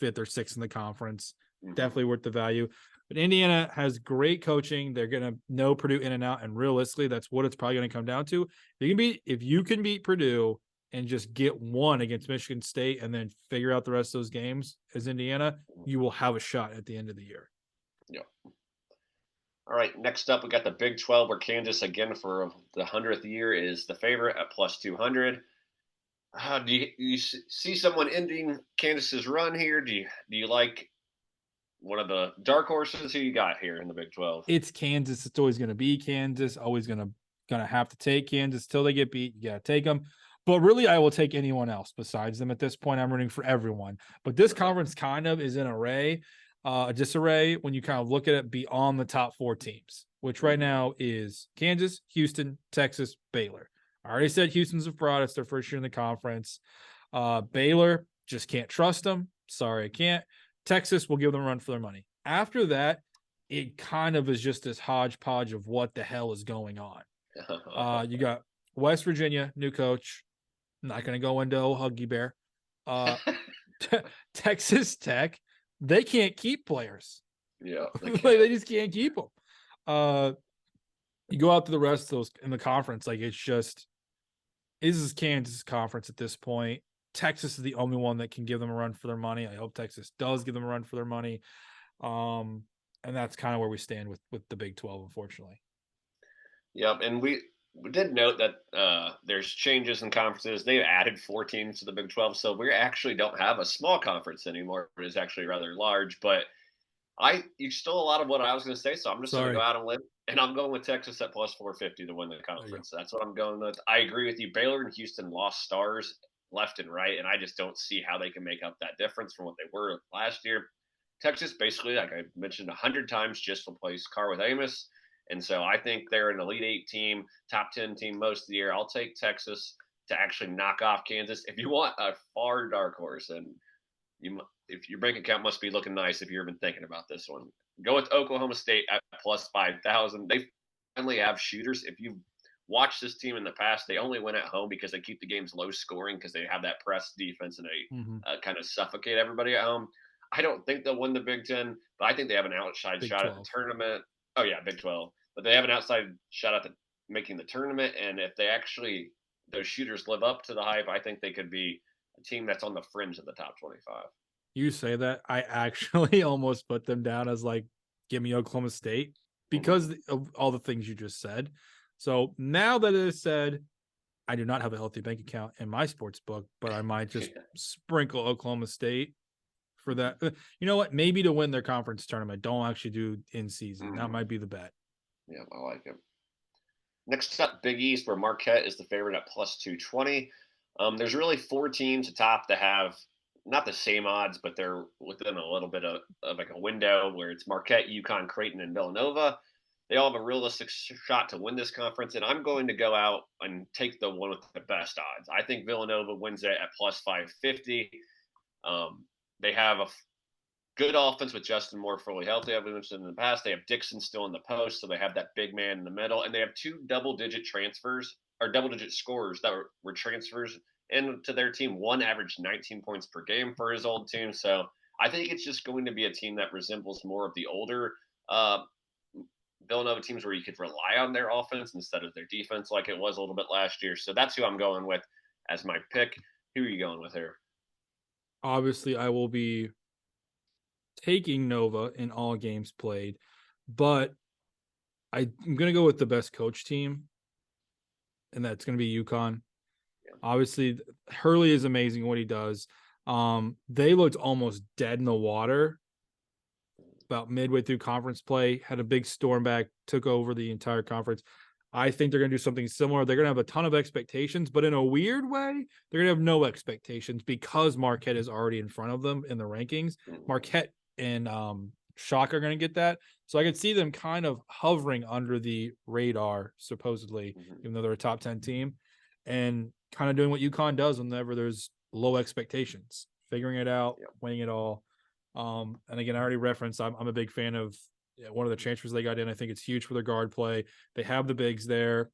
5th or 6th in the conference. Mm-hmm. Definitely worth the value. But Indiana has great coaching. They're going to know Purdue in and out, and realistically, that's what it's probably going to come down to. If you can beat Purdue and just get one against Michigan State and then figure out the rest of those games as Indiana, you will have a shot at the end of the year. Yeah. All right, next up, we got the Big 12, where Kansas, again, for the 100th year, is the favorite at plus 200. Do you see someone ending Kansas's run here? Do you like one of the dark horses? Who you got here in the Big 12? It's Kansas. It's always going to be Kansas. Always going to have to take Kansas till they get beat. You got to take them. But really, I will take anyone else besides them at this point. I'm rooting for everyone. But this conference kind of is in disarray when you kind of look at it beyond the top 4 teams, which right now is Kansas, Houston, Texas, Baylor. I already said Houston's a fraud. It's their first year in the conference. Baylor, just can't trust them. Sorry, I can't. Texas will give them a run for their money. After that, it kind of is just this hodgepodge of what the hell is going on. You got West Virginia, new coach. I'm not going to go into Huggy Bear. Texas Tech, they can't keep players. Yeah. They just can't keep them. You go out to the rest of those in the conference, like it's just, this is Kansas conference at this point. Texas is the only one that can give them a run for their money. I hope Texas does give them a run for their money. And that's kind of where we stand with the Big 12, unfortunately. Yep, and We did note that there's changes in conferences. They've added 4 teams to the Big 12, so we actually don't have a small conference anymore. It is actually rather large, but you stole a lot of what I was going to say, so I'm just going to go Sorry. out on a limb, and I'm going with Texas at plus 450 to win the There you go. conference. That's what I'm going with. I agree with you. Baylor and Houston lost stars left and right, and I just don't see how they can make up that difference from what they were last year. Texas, basically, like I mentioned 100 times, just replaced Carr with Amos. And so I think they're an Elite Eight team, top 10 team most of the year. I'll take Texas to actually knock off Kansas. If you want a far dark horse, and if your bank account must be looking nice if you've been thinking about this one, go with Oklahoma State at plus 5,000. They finally have shooters. If you've watched this team in the past, they only win at home because they keep the games low scoring because they have that press defense and Mhm. they kind of suffocate everybody at home. I don't think they'll win the Big Ten, but I think they have an outside Big shot at the 12. tournament. Oh yeah, Big 12, but they have an outside shot at making the tournament. And if they actually those shooters live up to the hype, I think they could be a team that's on the fringe of the top 25. You say that, I actually almost put them down as like, give me Oklahoma State Mhm. because of all the things you just said. So now that it is said, I do not have a healthy bank account in my sports book, but I might just Yeah. sprinkle Oklahoma State for that. You know what? Maybe to win their conference tournament. Don't actually do in season. That Mhm. might be the bet. Yeah, I like it. Next up, Big East, where Marquette is the favorite at plus 220. There's really 4 teams atop that have not the same odds, but they're within a little bit of like a window where it's Marquette, UConn, Creighton, and Villanova. They all have a realistic shot to win this conference, and I'm going to go out and take the one with the best odds. I think Villanova wins it at plus 550. Um, they have a good offense with Justin Moore fully healthy. I've mentioned in the past. They have Dixon still in the post, so they have that big man in the middle, and they have 2 double-digit transfers or double-digit scorers that were transfers into their team. One averaged 19 points per game for his old team, so I think it's just going to be a team that resembles more of the older uh, Villanova teams where you could rely on their offense instead of their defense, like it was a little bit last year. So that's who I'm going with as my pick. Who are you going with here? Obviously, I will be taking Nova in all games played, but I'm going to go with the best coach team, and that's going to be UConn. Obviously, Hurley is amazing what he does. They looked almost dead in the water about midway through conference play, had a big storm back, took over the entire conference. I think they're going to do something similar. They're going to have a ton of expectations, but in a weird way, they're going to have no expectations because Marquette is already in front of them in the rankings. Mhm. Marquette and Shock are going to get that. So I could see them kind of hovering under the radar, supposedly, Mhm. even though they're a top 10 team, and kind of doing what UConn does whenever there's low expectations, figuring it out, Yep. winning it all. And again, I already referenced I'm a big fan of one of the transfers they got in. I think it's huge for their guard play. They have the bigs there.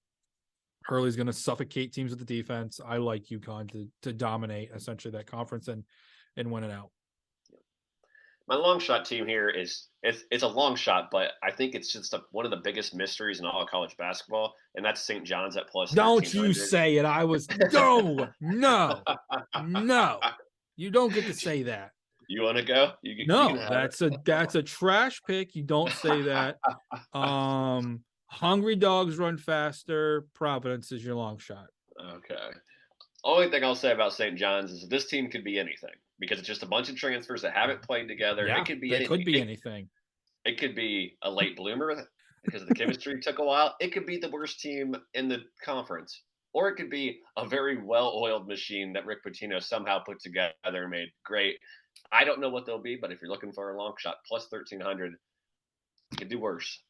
Hurley's going to suffocate teams with the defense. I like UConn to dominate essentially that conference and win it out. My long shot team here is it's a long shot, but I think it's just one of the biggest mysteries in all of college basketball, and that's St. John's at plus Don't you 1,300. say it. I was no. You don't get to say that. You want to go? You can No, have that's a trash pick. You don't say that. Hungry dogs run faster. Providence is your long shot. Okay. Only thing I'll say about St. John's is this team could be anything because it's just a bunch of transfers that haven't played together. It Yeah, could be they anything. could be anything. It could be a late bloomer because the chemistry took a while. It could be the worst team in the conference, or it could be a very well-oiled machine that Rick Pitino somehow put together and made great. I don't know what they'll be, but if you're looking for a long shot, plus 1,300, you could do worse.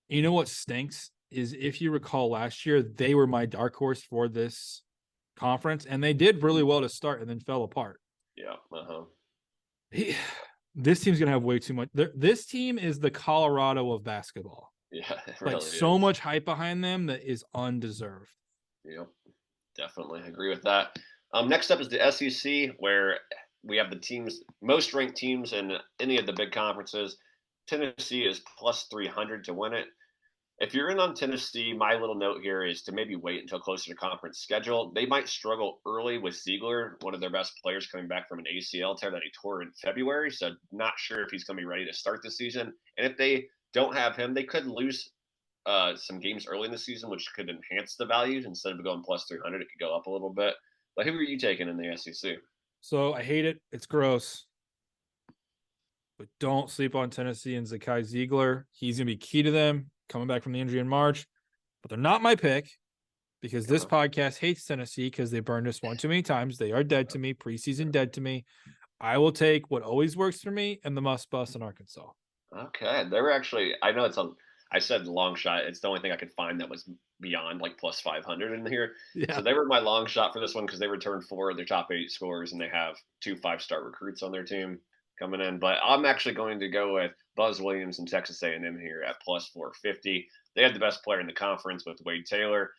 You know what stinks is if you recall last year, they were my dark horse for this conference, and they did really well to start and then fell apart. Yeah. Uh-huh. This team's gonna have way too much. This team is the Colorado of basketball. Yeah, it Like really so is. much hype behind them that is undeserved. Yep. Definitely agree with that. Next up is the SEC, where we have the teams, most ranked teams in any of the big conferences. Tennessee is plus 300 to win it. If you're in on Tennessee, my little note here is to maybe wait until closer to conference schedule. They might struggle early with Ziegler, one of their best players, coming back from an ACL tear that he tore in February. So not sure if he's going to be ready to start the season. And if they don't have him, they could lose some games early in the season, which could enhance the values. Instead of going plus 300, it could go up a little bit. But who are you taking in the SEC? So I hate it. It's gross. But don't sleep on Tennessee and Zakai Ziegler. He's going to be key to them coming back from the injury in March. But they're not my pick because this podcast hates Tennessee because they burned us one too many times. They are dead to me, preseason dead to me. I will take what always works for me and the must bust in Arkansas. Okay, they were actually. I know it's a. I said long shot. It's the only thing I could find that was beyond like plus 500 in here. Yeah. So they were my long shot for this one because they returned 4 of their top 8 scorers and they have 2 5-star recruits on their team coming in. But I'm actually going to go with Buzz Williams and Texas A&M here at plus 450. They had the best player in the conference with Wade Taylor.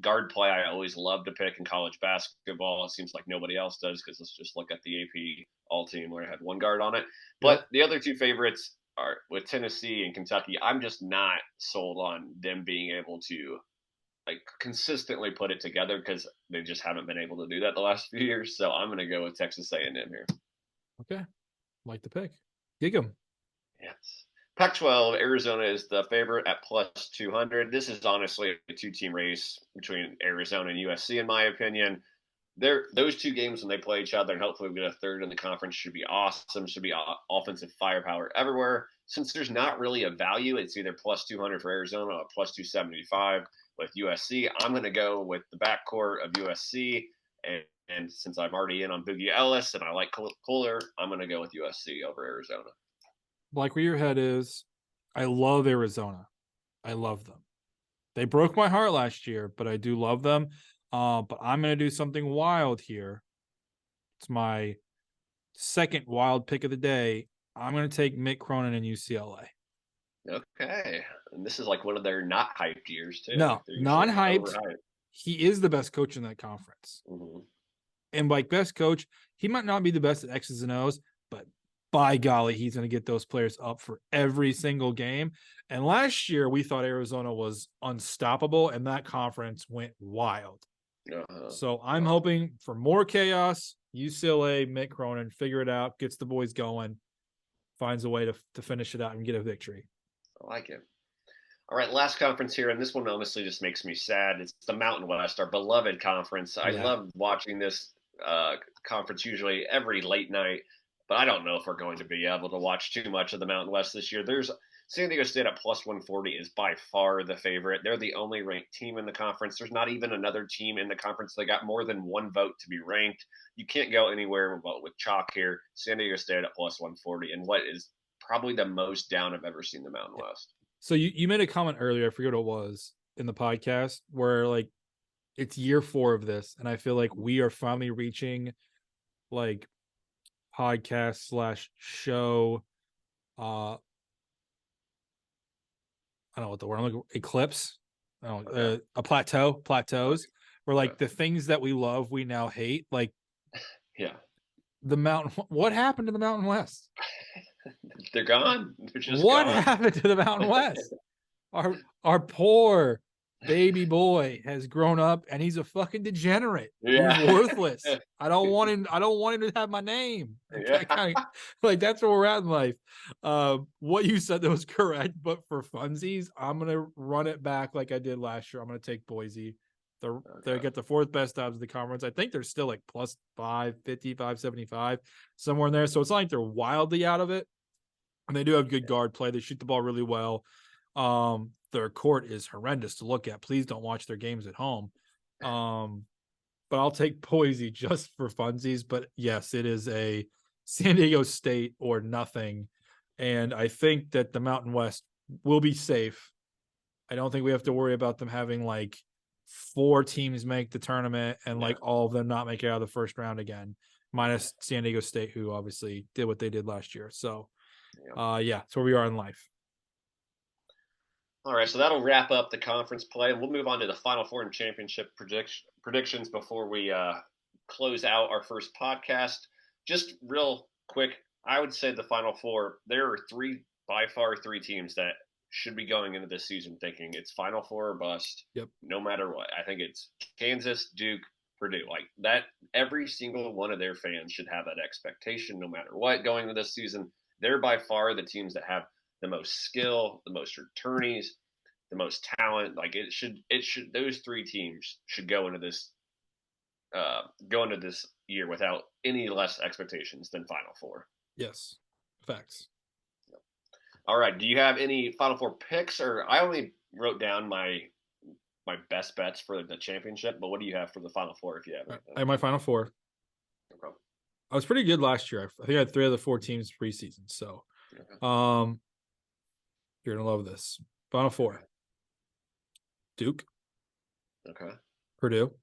Guard play I always love to pick in college basketball. It seems like nobody else does because let's just look at the AP All Team where I had one guard on it. But the other 2 favorites are with Tennessee and Kentucky. I'm just not sold on them being able to like consistently put it together because they just haven't been able to do that the last few years. So I'm going to go with Texas A&M here. Okay, like the pick. Gig 'em. Yes. Pac-12, Arizona is the favorite at plus 200. This is honestly a 2-team race between Arizona and USC, in my opinion. Those 2 games when they play each other, and hopefully we get a third in the conference, should be awesome. Should be offensive firepower everywhere. Since there's not really a value, it's either plus 200 for Arizona or plus 275 with USC. I'm going to go with the backcourt of USC, and since I'm already in on Boogie Ellis and I like Kohler, I'm going to go with USC over Arizona. Like where your head is, I love Arizona. I love them. They broke my heart last year, but I do love them. But I'm going to do something wild here. It's my second wild pick of the day. I'm going to take Mick Cronin and UCLA. Okay. And this is like one of their not hyped years, too. No, Like they're usually non-hyped. overhyped. He is the best coach in that conference. Mm-hmm. And like best coach, he might not be the best at X's and O's, but by golly, he's going to get those players up for every single game. And last year, we thought Arizona was unstoppable, and that conference went wild. So I'm hoping for more chaos. UCLA, Mick Cronin, figure it out, gets the boys going, finds a way to finish it out and get a victory. I like it. All right, last conference here, and this one honestly just makes me sad. It's the Mountain West, our beloved conference. I love watching this conference usually every late night, but I don't know if we're going to be able to watch too much of the Mountain West this year. There's San Diego State at plus 140 is by far the favorite. They're the only ranked team in the conference. There's not even another team in the conference that got more than 1 vote to be ranked. You can't go anywhere with chalk here. San Diego State at plus 140, and what is probably the most down I've ever seen the Mountain West. So you made a comment earlier, I forget what it was, in the podcast, where like it's year 4 of this, and I feel like we are finally reaching like podcast / show I don't know what the word I'm looking for, eclipse. I don't know, a plateaus where like the things that we love we now hate. Like the mountain. What happened to the Mountain West? They're gone. They're just what gone. happened to the Mountain West? Our poor baby boy has grown up and he's a fucking degenerate. He's worthless. I don't want him to have my name. Like that's where we're at in life. What you said that was correct, but for funsies, I'm gonna run it back like I did last year. I'm gonna take Boise. They get the 4th best odds of the conference. I think they're still like plus 550, 575, somewhere in there. So it's not like they're wildly out of it. And they do have good guard play. They shoot the ball really well. Their court is horrendous to look at. Please don't watch their games at home. But I'll take Boise just for funsies. But yes, it is a San Diego State or nothing. And I think that the Mountain West will be safe. I don't think we have to worry about them having like 4 teams make the tournament and like all of them not make it out of the first round again, minus San Diego State, who obviously did what they did last year. So that's where we are in life. All right, so that'll wrap up the conference play. We'll move on to the Final Four and championship predictions before we close out our first podcast. Just real quick, I would say the Final Four, there are by far three teams that should be going into this season thinking it's Final Four or bust, no matter what. I think it's Kansas, Duke, Purdue. Like that, every single one of their fans should have that expectation no matter what going into this season. They're by far the teams that have the most skill, the most attorneys. the most talent. Like it should those three teams should go into this year without any less expectations than Final Four. Yes. Facts. All right. Do you have any Final Four picks, or I only wrote down my best bets for the championship, but what do you have for the Final Four if you have I have my Final Four. Okay. I was pretty good last year. I think I had 3 of the 4 teams preseason. So, Okay. you're gonna love this. Final Four: Duke, Okay. Purdue,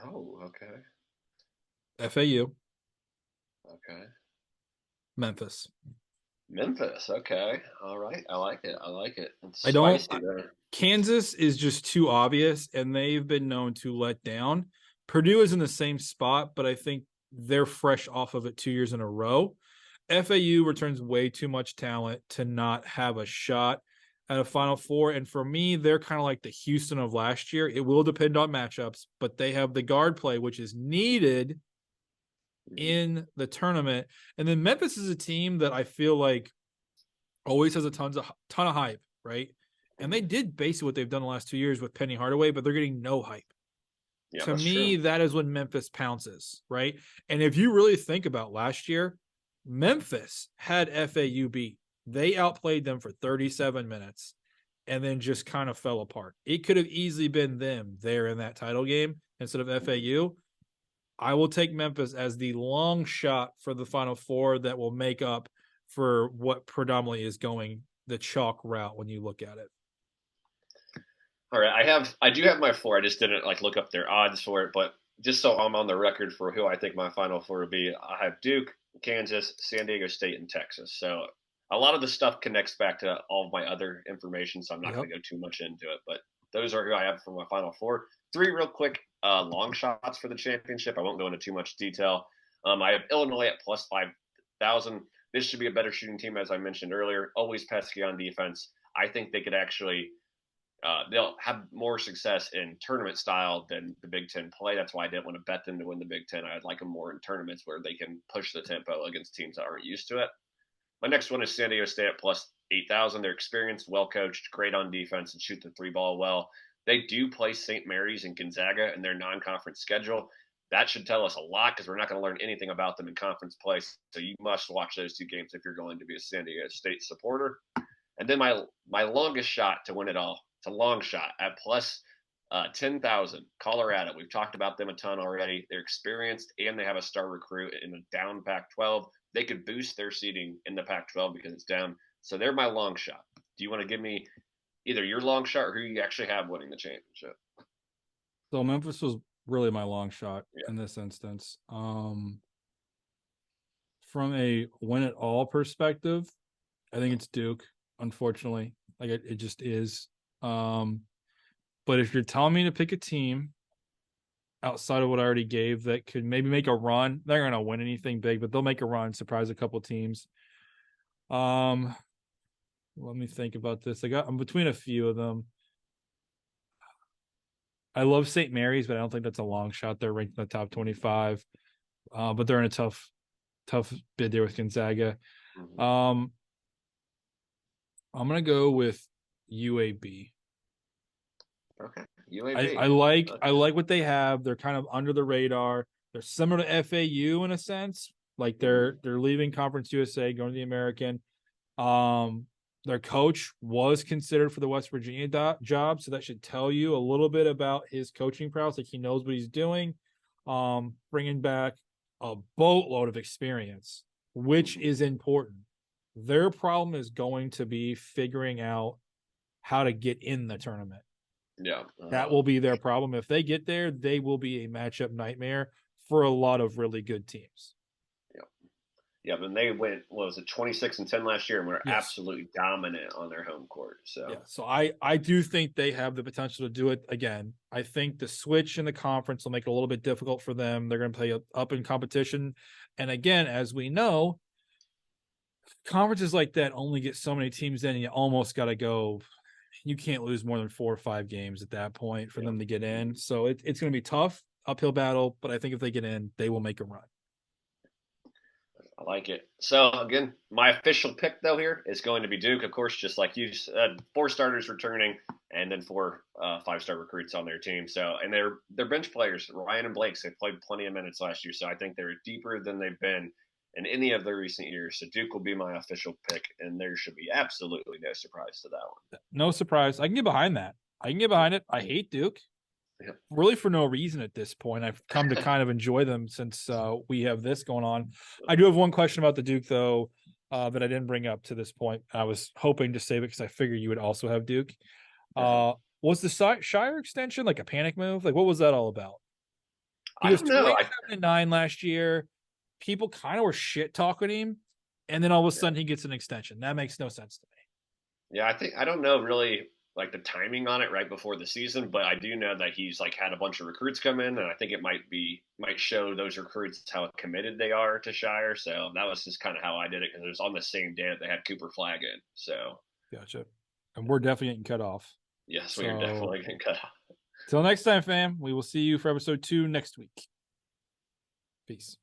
Oh, okay. FAU, Okay. Memphis. Memphis. Okay. All right. I like it. I like it. It's I don't. spicy there. Kansas is just too obvious, and they've been known to let down. Purdue is in the same spot, but I think they're fresh off of it 2 years in a row. FAU returns way too much talent to not have a shot at a Final Four. And for me, they're kind of like the Houston of last year. It will depend on matchups, but they have the guard play, which is needed in the tournament. And then Memphis is a team that I feel like always has a ton of hype, right? And they did basically what they've done the last 2 years with Penny Hardaway, but they're getting no hype. Yeah, To that's me, true. that is when Memphis pounces, right? And if you really think about last year, Memphis had FAU beat. They outplayed them for 37 minutes and then just kind of fell apart. It could have easily been them there in that title game instead of FAU. I will take Memphis as the long shot for the Final Four that will make up for what predominantly is going the chalk route when you look at it. All right, I do have my four. I just didn't like look up their odds for it, but just so I'm on the record for who I think my Final Four will be, I have Duke, Kansas, San Diego State, and Texas. So a lot of the stuff connects back to all of my other information, so I'm not Yep. going to go too much into it. But those are who I have for my Final Four. 3 real quick long shots for the championship. I won't go into too much detail. I have Illinois at plus 5,000. This should be a better shooting team, as I mentioned earlier. Always pesky on defense. I think they could actually they'll have more success in tournament style than the Big Ten play. That's why I didn't want to bet them to win the Big Ten. I'd like them more in tournaments where they can push the tempo against teams that aren't used to it. My next one is San Diego State at plus 8,000. They're experienced, well coached, great on defense, and shoot the 3 ball well. They do play St. Mary's and Gonzaga in their non-conference schedule. That should tell us a lot because we're not going to learn anything about them in conference play. So you must watch those 2 games if you're going to be a San Diego State supporter. And then my longest shot to win it all. It's a long shot at plus 10,000. Colorado. We've talked about them a ton already. They're experienced and they have a star recruit in a down Pac-12. They could boost their seeding in the Pac-12 because it's down. So they're my long shot. Do you want to give me either your long shot or who you actually have winning the championship? So Memphis was really my long shot Yeah. in this instance. From a win it all perspective, I think it's Duke, unfortunately. Like it just is. But if you're telling me to pick a team outside of what I already gave that could maybe make a run, they're gonna win anything big, but they'll make a run, surprise a couple teams. Let me think about this. I'm between a few of them. I love St. Mary's, but I don't think that's a long shot. They're ranked in the top 25. But they're in a tough bid there with Gonzaga. Mm-hmm. I'm gonna go with UAB. Okay. UAB. I like what they have. They're kind of under the radar. They're similar to FAU in a sense. Like they're leaving Conference USA, going to the American. Their coach was considered for the West Virginia job, so that should tell you a little bit about his coaching prowess. Like he knows what he's doing. Bringing back a boatload of experience, which is important. Their problem is going to be figuring out how to get in the tournament. Yeah. That will be their problem. If they get there, they will be a matchup nightmare for a lot of really good teams. Yeah, but they went, what was it, 26-10 last year, and were Yes. absolutely dominant on their home court. So yeah, so I do think they have the potential to do it again. I think the switch in the conference will make it a little bit difficult for them. They're going to play up in competition, and again, as we know, conferences like that only get so many teams in, and you almost got to go. You can't lose more than 4 or 5 games at that point for them to get in. So it's going to be tough, uphill battle, but I think if they get in, they will make a run. I like it. So again, my official pick though here is going to be Duke, of course, just like you said, 4 starters returning, and then 4 5-star recruits on their team. So and they're bench players. Ryan and Blake, they played plenty of minutes last year, so I think they're deeper than they've been in any of the recent years. So Duke will be my official pick, and there should be absolutely no surprise to that one. No surprise. I can get behind that. I can get behind it. I hate Duke. Yeah. Really for no reason at this point. I've come to kind of enjoy them since we have this going on. I do have one question about the Duke though that I didn't bring up to this point. I was hoping to save it because I figured you would also have Duke. Was the Shire extension like a panic move? Like what was that all about? He I was don't know. 27-9 last year. People kind of were shit talking him, and then all of a sudden he gets an extension. That makes no sense to me. Yeah, I don't know really like the timing on it right before the season, but I do know that he's like had a bunch of recruits come in, and I think it might show those recruits how committed they are to Shire. So that was just kind of how I did it because it was on the same day that they had Cooper Flag in. So Gotcha. And we're definitely getting cut off. yes, we are definitely getting cut off. Till next time, fam. We will see you for episode 2 next week. Peace.